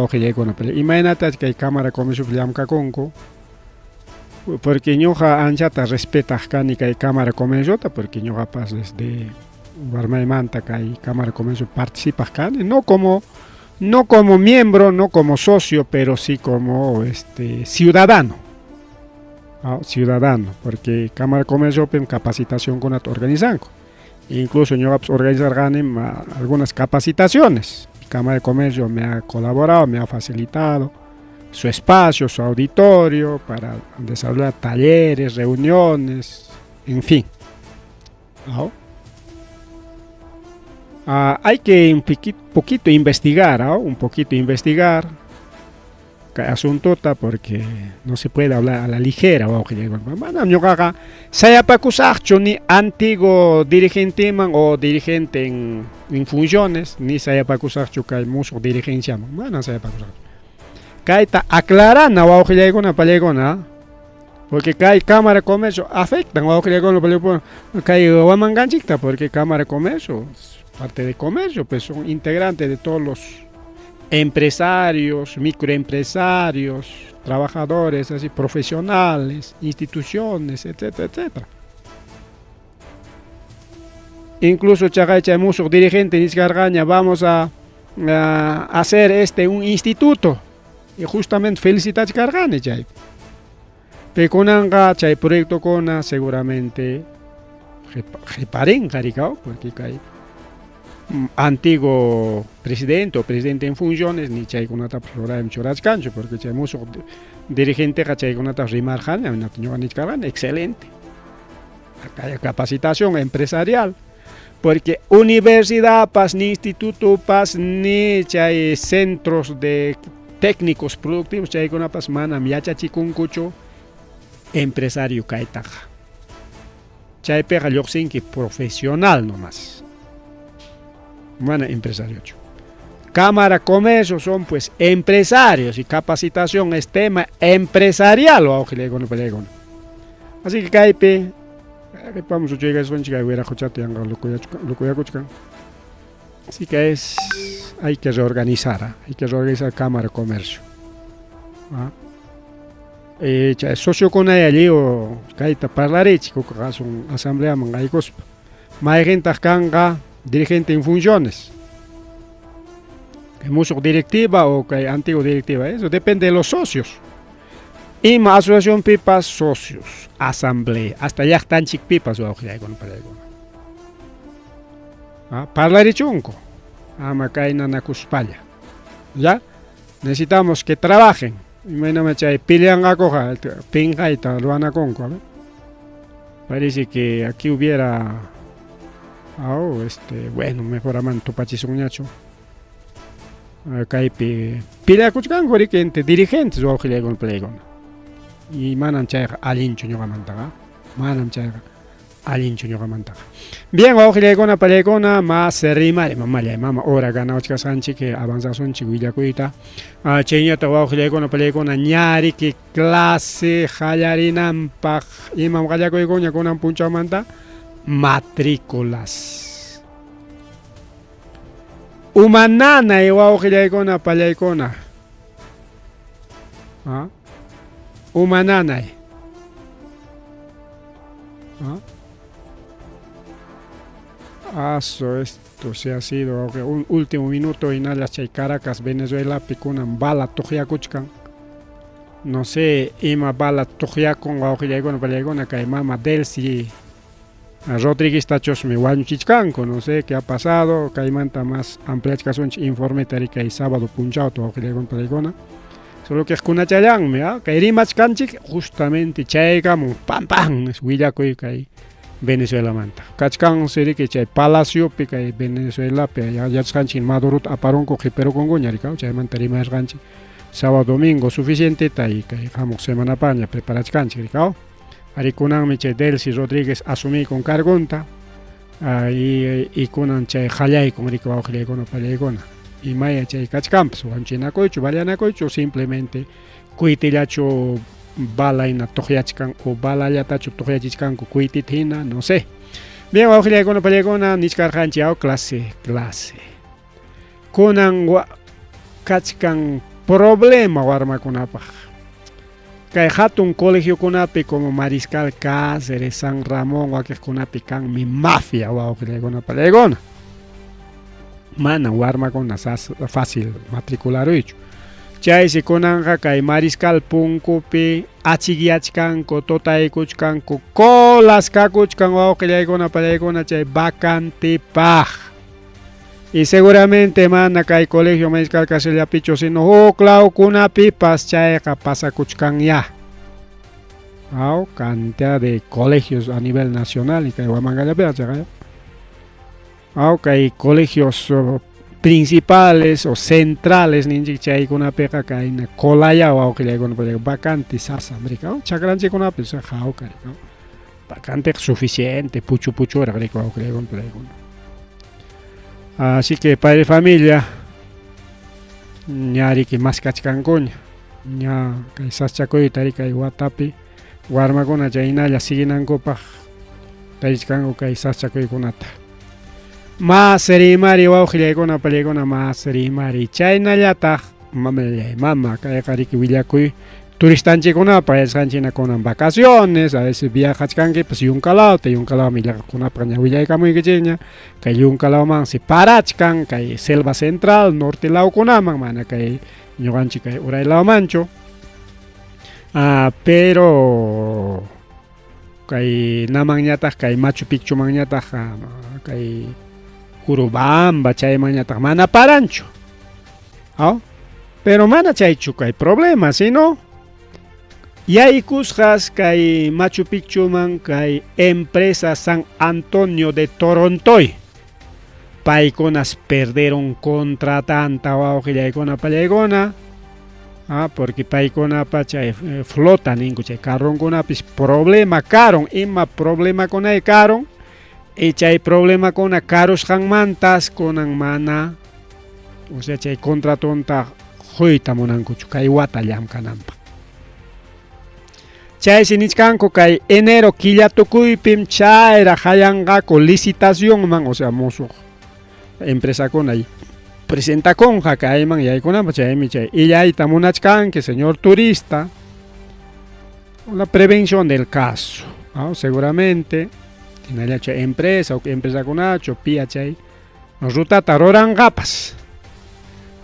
imagínate que hay cámara como su Conco, porque ñoja anchata respeta que hay cámara como porque ñoja pasa desde Guarmaimanta que hay cámara como participa no como miembro, no como socio, pero sí como ciudadano. Ciudadano, porque cámara comercio en capacitación con la organización. Incluso yo organizar algunas capacitaciones. Cámara de Comercio me ha colaborado, me ha facilitado su espacio, su auditorio para desarrollar talleres, reuniones, en fin. Hay que un poquito investigar, un poquito investigar asunto porque no se puede hablar a la ligera. Saya pakusacho ni antiguo dirigente o dirigente en funciones, ni saya pakusacho que hay mucho dirigencia. Saya pakusacho. Kaita aclarana una palegona, porque hay cámara de comercio afectan porque cámara de comercio, parte de comercio, pues son integrantes de todos los empresarios, microempresarios, trabajadores, así profesionales, instituciones, etcétera, etcétera. Incluso hay muchos dirigentes de Iscargaña, vamos a hacer un instituto y justamente felicitar a Iscargaña. Pero con el proyecto con seguramente reparen, porque hay antiguo presidente o presidente en funciones ni chay con una flora en chorascancho porque chay mucho dirigente chay con una rimar excelente. Acá hay capacitación empresarial porque universidad pas ni instituto pas ni chay centros de técnicos productivos chay con una pas manam yacha chikuncucho empresario kaitaja chay pega que profesional nomás. Empresario. Cámara Comercio son pues empresarios y capacitación es tema empresarial así que caipe vamos a llegar a chica hubiera así que hay que reorganizar Cámara Comercio. Socio con allí o caita parlare chico que asamblea mangaicos más gente canga dirigente en funciones, que mucho directiva o que antiguo directiva, eso depende de los socios. Y más asociación pipas socios, asamblea, hasta ya están chic pipas o parlare chunco, amacaina na cuspalla. Ya necesitamos que trabajen. Imagínate chay pelean a coja, pinga y tal, lo van a conco. Parece que aquí hubiera bueno, mejor amanto pachisuñacho. Caipe pila kuchkan que entre dirigentes o con plegon. Y manam chayga alincho ñoqamantaqa. Manam chayga alincho ñoqamantaqa. Bien, ojilegona palegona más rimare mama hora gana ochkasanchi que avanzasunchi willakuyta. Cheñata ojilegona palegona ñari que clase hallarinanpaq imam qallakuykuña kunan punchamanta matrículas. Umanana igual ojilegona palegona. Umanana. Esto se ha sido un último minuto y nada chay Caracas, Venezuela, picunan bala tojiacuchcan. No sé, ima bala tojiacon o ojilegona palegona que mama Delsi Rodríguez Tachos me guanchichcanco, no sé qué ha pasado, caimanta más ampliación informe tarica y sábado punchado to ojilegona palegona. Solo que es kuna chayang me que rimach canchik justamente chaygam pam pam es huillacoy que Venezuela manta. Cachcan serie que chay palacio pica Venezuela pe ya chanchin madurut aparon ko pero con goñarica chay manta rimas ganchi. sábado domingo suficiente y que dejamos semana paña preparachkanchik rikao. Ari kunanmi chay Delcy Rodríguez asumí con cargonta y kunan chay hallay con rikao hallay pallaykuna y maya chay kachkampas wanchinakoychu varianakoychu simplemente kuitillachu balayna toqyachkan o balayatachu toqyachishkanku kuitit hina no sé. Bien, wawqillaykuna pallaykuna niskarqanchik clase kunan kachkan problema warmakunapaq kay hatun colegiokunapi como Mariscal Cáceres, San Ramón waqiqkunapi kanmi mafia wawqillaykuna pallaykuna mana warmakuna fácil matricularuychu chaysi kunanqa kay Mariscal punkupi achikyachkanku tutaykuchkanku colaskakuchkan wawqillaykuna pallaykuna chay vacantepaq. Y seguramente mana kay colegio Mariscal Cáceres sino huklawkunapipas chayqa pasakuchkan ya. Cantidad de colegios a nivel nacional y kay Huamangallapiqa chayqa. Kay colegios principales o centrales ninchik chaykunapiqa kayna colaya wawqillaykuna vacante sasamrika chakranchikunapi hawqa vacante suficiente puchuraq rika wawqillaykuna. Así que padre de familia ñari que más kachkankuña ña kay saschakuyta kay watapi warmakuna chaynalla siguinankupaq tarichkanku kay saschakuykunata más rimari wawqillaykuna pallaykuna más rimari chaynallataq mama kayqa riki willakuy turistanchikkunapaq ayasqanchikkunan vacaciones a veces viajachkanki pues yunkalawmi llaqakunapaq ña willaykamuykichikña kay yunkalawmansi parachkan kay selva central norte lawkunaman mana kay ñuqanchik kay uraylawmanchu pero kay namanñataq kay Machu Picchumanñataq kay Urubamba chaymanñataq mana paranchu pero mana chaychu kay problema sino yaykusqas kay Machu Picchuman kay empresa San Antonio de Torontoy paykunas perderon contratanta wawqillaykuna pallaykuna porque paykunapa chay flota ninku chay carronkunapis problema karon ima problema kunay karon y chay problema kuna karusqanmantas kunan mana o sea chay contratonta huyta munankuchu kay wata llamkananpaq chaysi nichkanku kay enero killatukuypim chayra hayanqaku licitacionman o sea musuq empresakuna presentakunqa kayman yaykunanpaq chaymi chay illayta munachkanki señor turista la prevención del caso seguramente tinalla chay empresa o empresakunachu pia chay rutata ruranqapas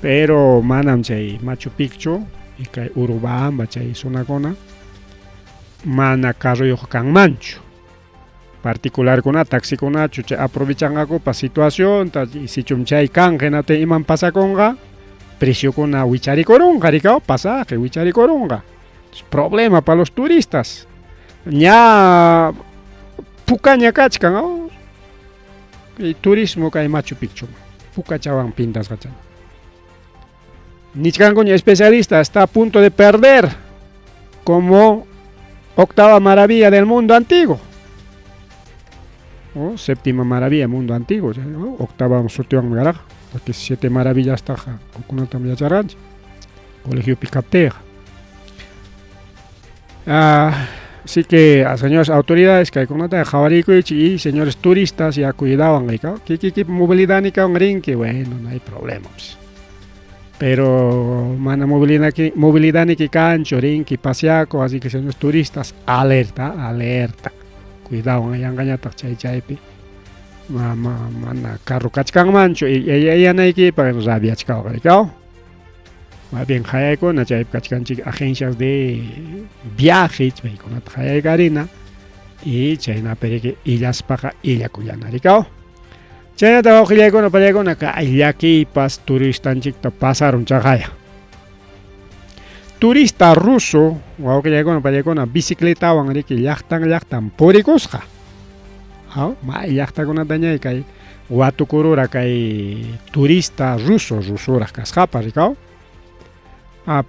pero manam chay Machu Picchu y kay Urubamba chay zonakuna mana carruyuq kanmanchu particular kuna taxikunachu chay aprovechanqakupa situación sichum chay kanqinata iman pasakunqa preciokuna wicharikuronqa rikao pasaje wicharikuronqa problema para los turistas ña pukaña kachkan y turismo kay Machu Picchu pukachawan pintas kachan nichkankuña especialista está a punto de perder como octava maravilla del mundo antiguo séptima maravilla del mundo antiguo octava sortean garaj porque 7 maravillas taja kunatam yacharqanchik colegio Picapteja así que a señores autoridades que hay con nota de y señores turistas ya cuidaban que movilidad ni que bueno no hay problemas pero mana movilidad ni que cancho rinki paseaco así que señores turistas alerta cuidado hay engañata chaypi mana carro kachkan mancho y ella no hay que para nos había chicao más bien hay con agencias de viajes con garina y chayna pereke illas paja illa kuyana rikao chayna trabajo con pallaykuna kayakipas turistanchikta pasaron chaqaya turista ruso wawqillaykuna pallaykuna bicicletawan riki llaqtan purikusqa may llaqtakunata ñay kay watukurura kay turista rusoraq kasqapa rikao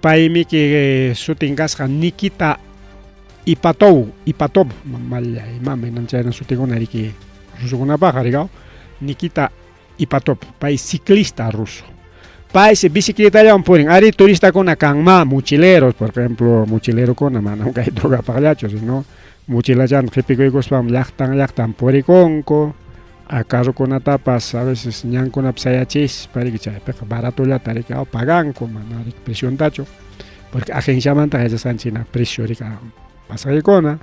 paimi que sutingasqa Nikita Ipatov mamalla imame nanchayna sutikuna riki rusukunapaqa rikaw Nikita Ipatov pay ciclista ruso pay se bicicletallawan purin ari turistakuna kanma mochileros por ejemplo mochilerokuna manam kay drogapaqllachu sino mochilallanta qhipikuykuspam llaqtan purikunku carrokunatapas a veces ñankunapas sayachispa riki chaypiqa baratullata riki paganku mana riki presiontachu porque agenciamanta qillashqanchina precio riki pasaqaykuna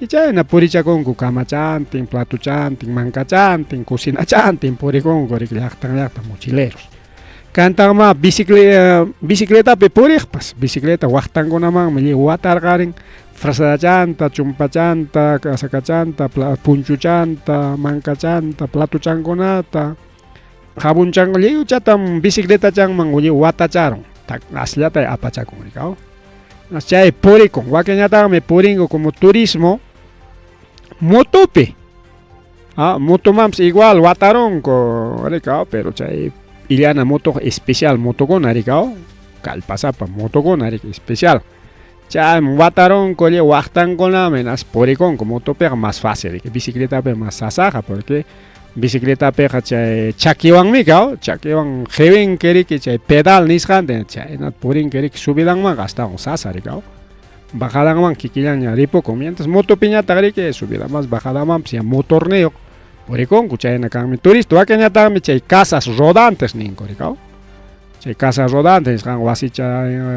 y chayna purichakunku kamachantin, platuchantin, mankachantin, cocinachantin purikunku riki llaqtan mochileros kantanma bicicletapi puriqpas bicicleta waqtankunamanmi lli watarqarin frazadachanta, chumpachanta, kasakachanta, punchuchanta, mankachanta, platuchankunata jabunchanku lli uchatam bicicletachanman lli watacharon asllata apachakun rikaw chay purikun wakinñataqmi purinku como turismo motopi motomanpas igual wataronku rikaw pero chay illana moto especial motokuna rikaw kallpasapa motokuna rika especial chay wataronku lli waqtankunaman purikunku motopiqa más fácil rika bicicletapi más sasaqa porque bicicletapiqa chay chakiwanmi chakiwan qhiwinki riki chay pedal nisqanta chayna purinki riki subidanmanqa astawan sasa rikaw bajadanman kikillaña ripukun mientras motopiñataqa riki subidamas bajadamanpas ya motorniyuq purikunku chayna kanmi turista wakinñataqmi chay casas rodantes ninku rikaw chay casas rodantes nisqan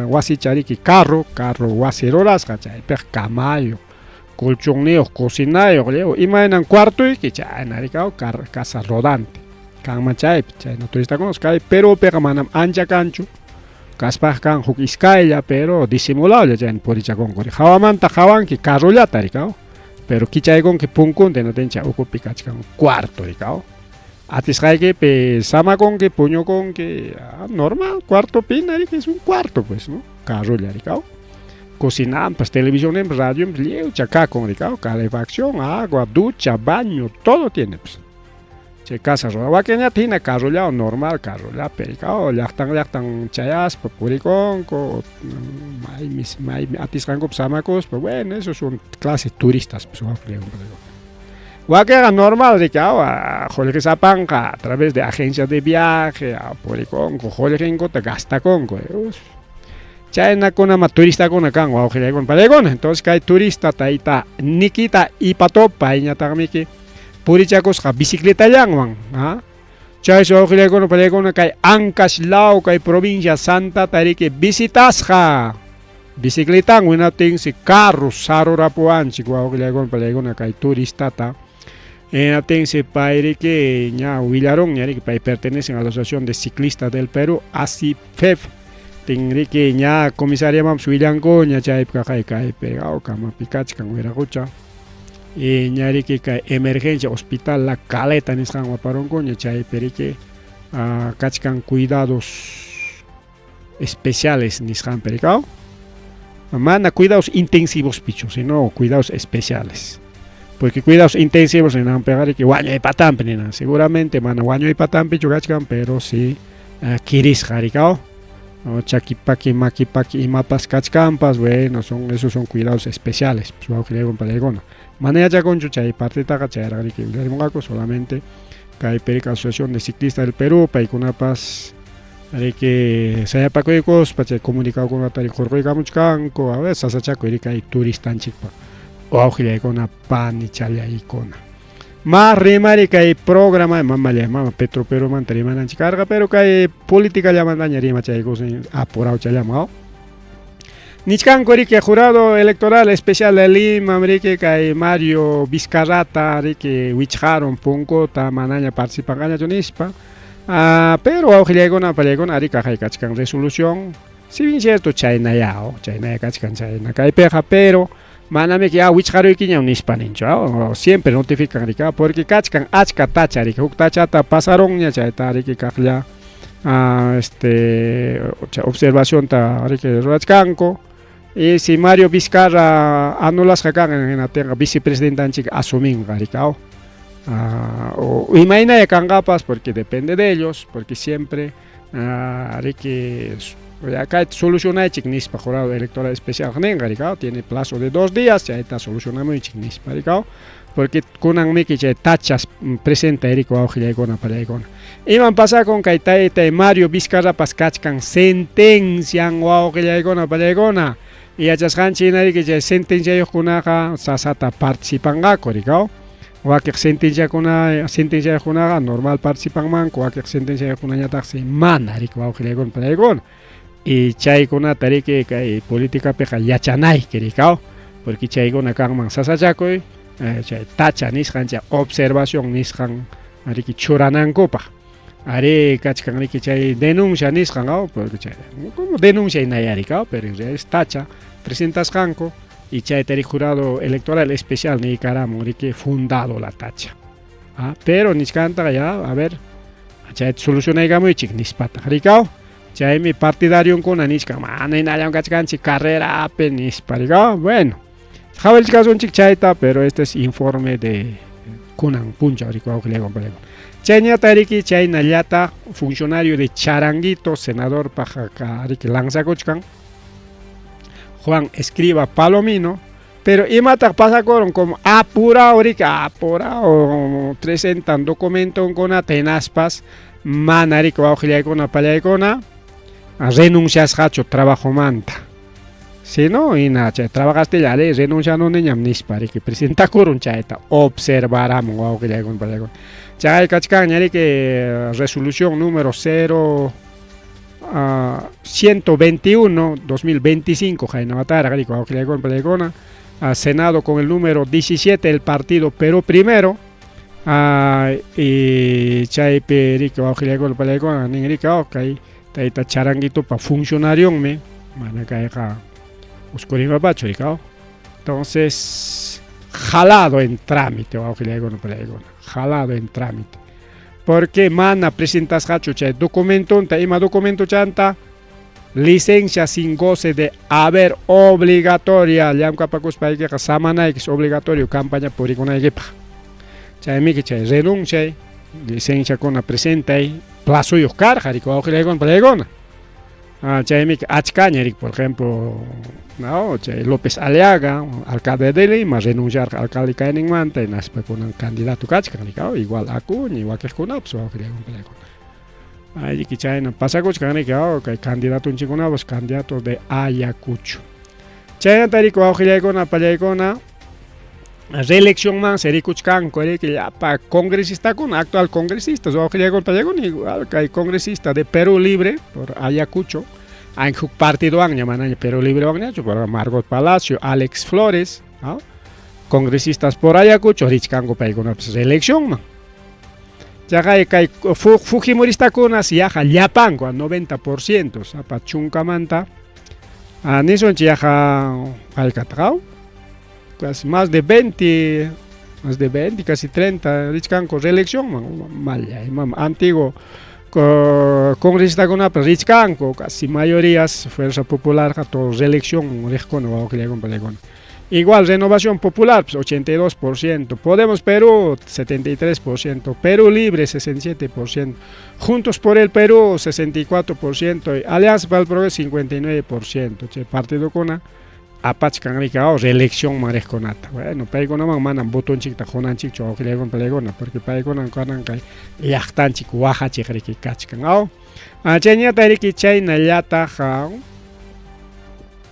wasicha riki carro wasi rurasqa chaypiqa camallo colchonniyuq cocinayuq imaynan cuartuyki chayna rikaw casa rodante kanman chaypi chayna turistakunas kay Perupiqa manam ancha kanchu kaspaqa kan huk iskaylla pero disimulawlla chayna purichakunku hawamanta hawanki carrullata rikaw pero kichaykunki punkunta notincha ukupi kachkan cuarto rikaw atisqaykipi samakunki puñukunki normal cuartopina riki es un cuarto pues no carrulla rikaw cocinampas, televisión, radio, liucha kakun rikaw calefacción, agua, ducha, baño, todo tiene pues chay casa wakinñata hina carrullao normal carrullapi rikaw llaqtan chayaspa purikunku maymi atisqankupas samakuspa bueno esos son clases turistas pues wakiqa normal rikaw qullqisapanqa a través de agencias de viaje purikunku qullqinkuta gastakunku chaynakunama turistakuna kan wawqillaykuna palaykuna entonces kay turista tayta Nikita Ipatov payñataqmiki purichakusqa bicicletallanwan chayshi wawqillaykuna palaykuna kay Ancash-law kay provincia Santata riki visitasqa bicicletan winatinsi carro sarurapuanchik wawqillaykuna palaykuna kay turistata natinsi pay riki ña willaronña riki pay pertenecen a la Asociación de Ciclistas del Perú ACIFEF tingriki ña comisariamanpas willankuña chaypiqa kaypi kamapi kachkan wiraqucha y ña riki kay emergencia hospital La Caleta nisqan waparunkuña chaypi riki kachkan cuidados especiales nisqanpi rikaw mana cuidados intensivos pichu sino cuidados especiales porque cuidados intensivos ninanpiqa riki wañuypatanpi ninan seguramente mana wañuypatanpi kachkan pero sí kirisqa rikaw chakipaki, makipaki, imapas kachkampas, bueno, esos son cuidados especiales, pues wawqillaykuna palaykuna. Mana yachakunchu chay partitaqa chayraqriki willarimunqaku solamente kay Perica Asociación de Ciclistas del Perú, paykunapas riki sayapakuykuspa chay comunicawkunata hurquykamuchkanku, a veces sasachakuy kay turistanchikpa wawqillaykuna pani challaykuna. Más rimari kay programa mama Petro Perú manta rimananchik karqa pero kay política llamandaña rima chaykusin apurado chayllama nichkanku riki jurado electoral especial de Lima riki kay Mario Vizcarrata riki wichqaron punkuta manaña participanqañachu nispa pero wawqillaykuna palaykuna rika kay kachkan resolución si bien cierto chaynaya kachkan chayna kaypiqa pero manami que wichqaruykiña nispa ninchu siempre notifican rika porque kachkan achka tacha riki huk tachata pasaronña chayta riki kaqlla observación ta riki rurachkanku y si Mario Vizcarra anulasqa kan hinatinqa vicepresidentanchik asuminqa rika o imaynaya kanqapas porque depende de ellos porque siempre riki Acá soluciona Chignispa, jurado electoral especial, tiene plazo de 2 días, ya está solucionando Chignispa, porque kunan miki chay tachas presenta Erico Aujila Icona para Icona. Iman pasa con Kaitaita Mario Vizcarra Pascachcan sentencia o Aujila Icona para Icona. Y a Chashanchina que ya sentencia yo kunaga sasata participan coricao. Wakik sentencia kunaga normal participan man, wakik sentencia kunanya taxi man Erico Aujila Icona para Icona. Y chay kuna tarike kai política peja yachanay kirikao, porque chay kuna kangman sasachakoy. Tacha nisqancha observación nisqan ariki churanankopa ari kachkan riki chay denuncia nisqan porque chay como denuncia inayarika pero es tacha presentasqanko y chay tari jurado electoral especial ni caramo riki fundado la tacha pero nisqanta ya a ver chay solucionaygamo chik nispata rikao chay mi partidario con nisqan mana inayan kachkanchi carrera ape nisparika bueno Javel caso un chichaita, pero este es informe de Kunan Puncha, Chayna Tariki, Chayna Yata, funcionario de Charanguito, senador Pajacariki Lanzacochcan, Juan Escriba Palomino, pero Imata pasa como apura o presentan documento con Atenaspas, Manarico Auxilicona Palaicona, renuncias hacho trabajo manta. Si no, y nada, trabajaste ya, renuncia no niñam nispari que presenta corun chaeta, observaramos o que ya con palego. Chay kachkan yari que resolución número 121 2025 jaina batara gari con que con palegona, Senado con el número 17 el partido Perú Primero. Y chay perico o que con palegona ningrica okay, taita charanguito pa funcionario me, manaka entonces, jalado en trámite, jalado en trámite. Porque mana presentas hacho documento, documento chanta, licencia sin goce de haber obligatoria, samana es obligatorio campaña por una equipa. Chay renuncia, licencia con la presenta y plazo y oscar, jarico, Chaymi Achcañeric, por ejemplo, no, López Aliaga, alcalde de Lima, renunciar al alcalde Cainin Manta y naspe con un candidato Cachcanicao, igual Acuña, igual que con Apso, ahí que Chayna pasa con que candidato un chico candidato de Ayacucho. Chayna Tarico Auxilicona Palaycona, reelección más, Ericuchcan, que ya para congresista con actual congresista, igual que hay congresista de Perú Libre por Ayacucho, hay un partido Perú Libre por Margot Palacio, Alex Flores, ¿no? Congresistas por Ayacucho, Richcango para una reelección. Ya hay Fujimorista con Asiaja, Yapango al 90%, para Chuncamanta, a Nison Chiaja Alcatrao. Casi más de 20, casi 30, Richcanco reelección, antiguo congresista con Richcanco, casi mayorías, Fuerza Popular, todos reelección, igual Renovación Popular, 82%, Podemos Perú, 73%, Perú Libre, 67%, Juntos por el Perú, 64%, Alianza para el Progreso, 59%, Partido Cona, Apachcan Ricao, reelección maresconata. Bueno, Paigona manan botón chic, tajonan chic, o que le hagan pelegona, porque Paigona canan kai, yachtan chic, waja chic, riki cachcan. Chenya tariki chayna yata jao.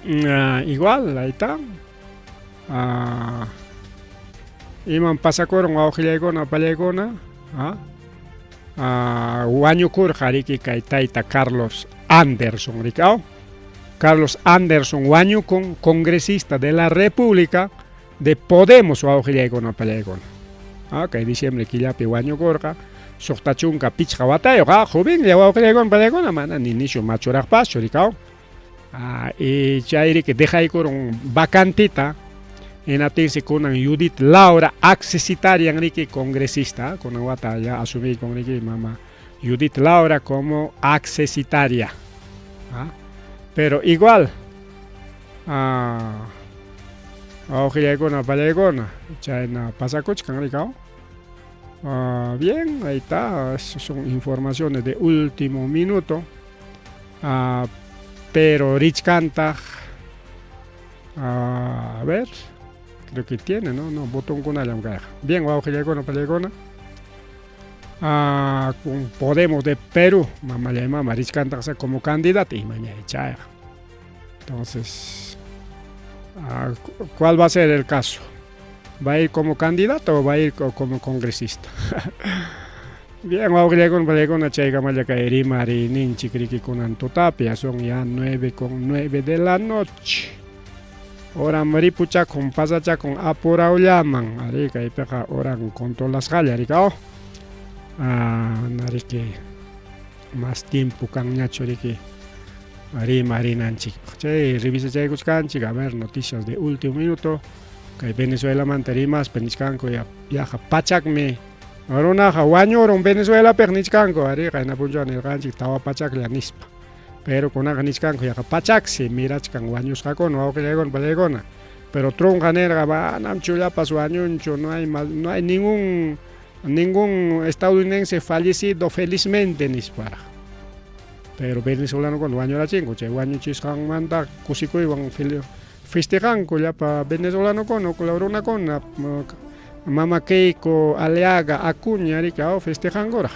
Igual, ahí está. Iman pasacoron a ojilegona, palegona. Guanyukur jariki kai taita Carlos Anderson Ricao. Carlos Anderson Huáñuco, congresista de la República de Podemos o Auxilicona Palegona. Que en diciembre Quillapi Huáñucorca, Sochtachunca Pichja Batayo, joven, le Auxilicona Palegona, mana, ni inicio Machoraj Pacho, Ricao. Y Chairi que deja ahí con un vacantita, en atención con Judith Laura, accesitaria Enrique, congresista, con Aguata ya asumí con Enrique, mamá, Judith Laura como accesitaria. Pero igual, Auxilicona Palegona, Chayna Pasacochcan Ricao. Bien, ahí está, esas son informaciones de último minuto. pero Richkanta, a ver, creo que tiene, ¿no? No, botón con la bien, vamos a con Podemos de Perú, mamá Richkanta como candidato y mañana echaya. Entonces, ¿cuál va a ser el caso? ¿Va a ir como candidato o va a ir como congresista? Bien, ahora con una chica maya caeri marinin chicriki con antotapia, son ya 9:09 de la noche. Ahora maripucha con pasacha con apura o llaman, arica y peja ahora con todas las gallas, arica. Nariki más tiempo cañacho riki. Marinan chica. Che, revisa chicos canchi, a ver noticias de último minuto. Que Venezuela mantenimas peniscanco ya pachacme. Ahora Hawaño en Venezuela perniscanco, ari kaina punjan el ganchi tawa pachak la nispa. Pero con una niscanco ya pachak se mira chican guaños jacon o que legon balegona. Pero tronjanera va namchula paso añuncho, no hay ningún estadounidense fallecido felizmente nispara. Pero venezolano con guaño la chingo, che guaño chiscan manda cusico y van festejan ya pa venezolano con colaborona con Mama Keiko Aleaga Acuña rica festejan ahora.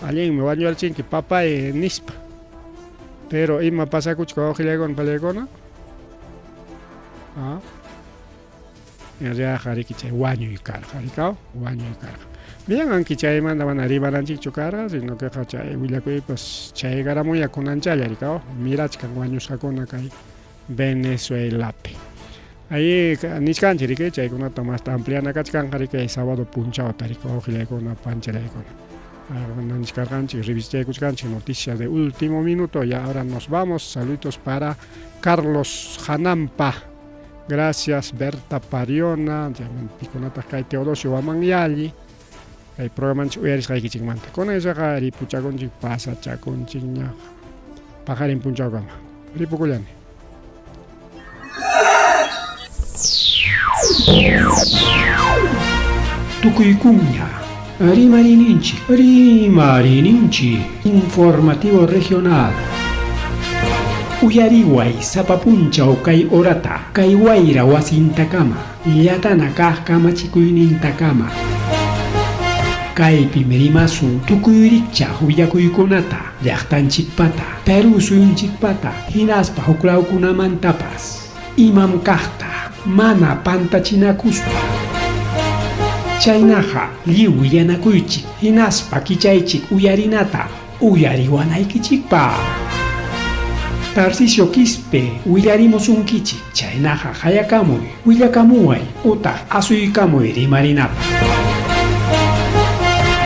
Alguien me baño al chin que papá es nispa. Pero ima pasa cuchco con palegona. Ya jariquiche guaño y carga, guaño y carga. Bien, aunque chay mandaban arriba la chicho carga, sino que chay huilacoy pues chay garamoya con anchaya rica. Mira chican guaño sacona acá Venezuela. Ahí niscanchi rique chay con una toma más amplia na cachcan rique sábado punchao tarico ojile con una pancha le con niscanchi revista cuchcanchi noticias de último minuto y ahora nos vamos. Saludos para Carlos Hanampa. Gracias Berta Pariona, piconata kai Teodosio Wamangyali. El programa uyaris kai kichigmante. Con eso ari puchagonchi pasa chaconchiña. Pajarin punchao gama. Ripukulani. Tucuycuña, Rimarinchi, informativo regional. Uyariway, Zapapuncha o Kai Orata, Kai Guaira Wasintakama, Yatana Kama Chikuinintakama. Kai Pimerimasu, Tukuyricha, Huyakuykunata, Yachtanchikpata, Peru Suyunchikpata, Hinaspa Huklaukunamantapas, Imam Kahta, Mana Pantachinakuspa. Chaynaja, liu yanakuychik, hinaspa kichaychik uyarinata, uyariwanaykichikpa. Tarcisio Quispe, uyarimosunkichik, chaynaja hayakamuy, willakamuay, utaq asuykamuy rimarinapa.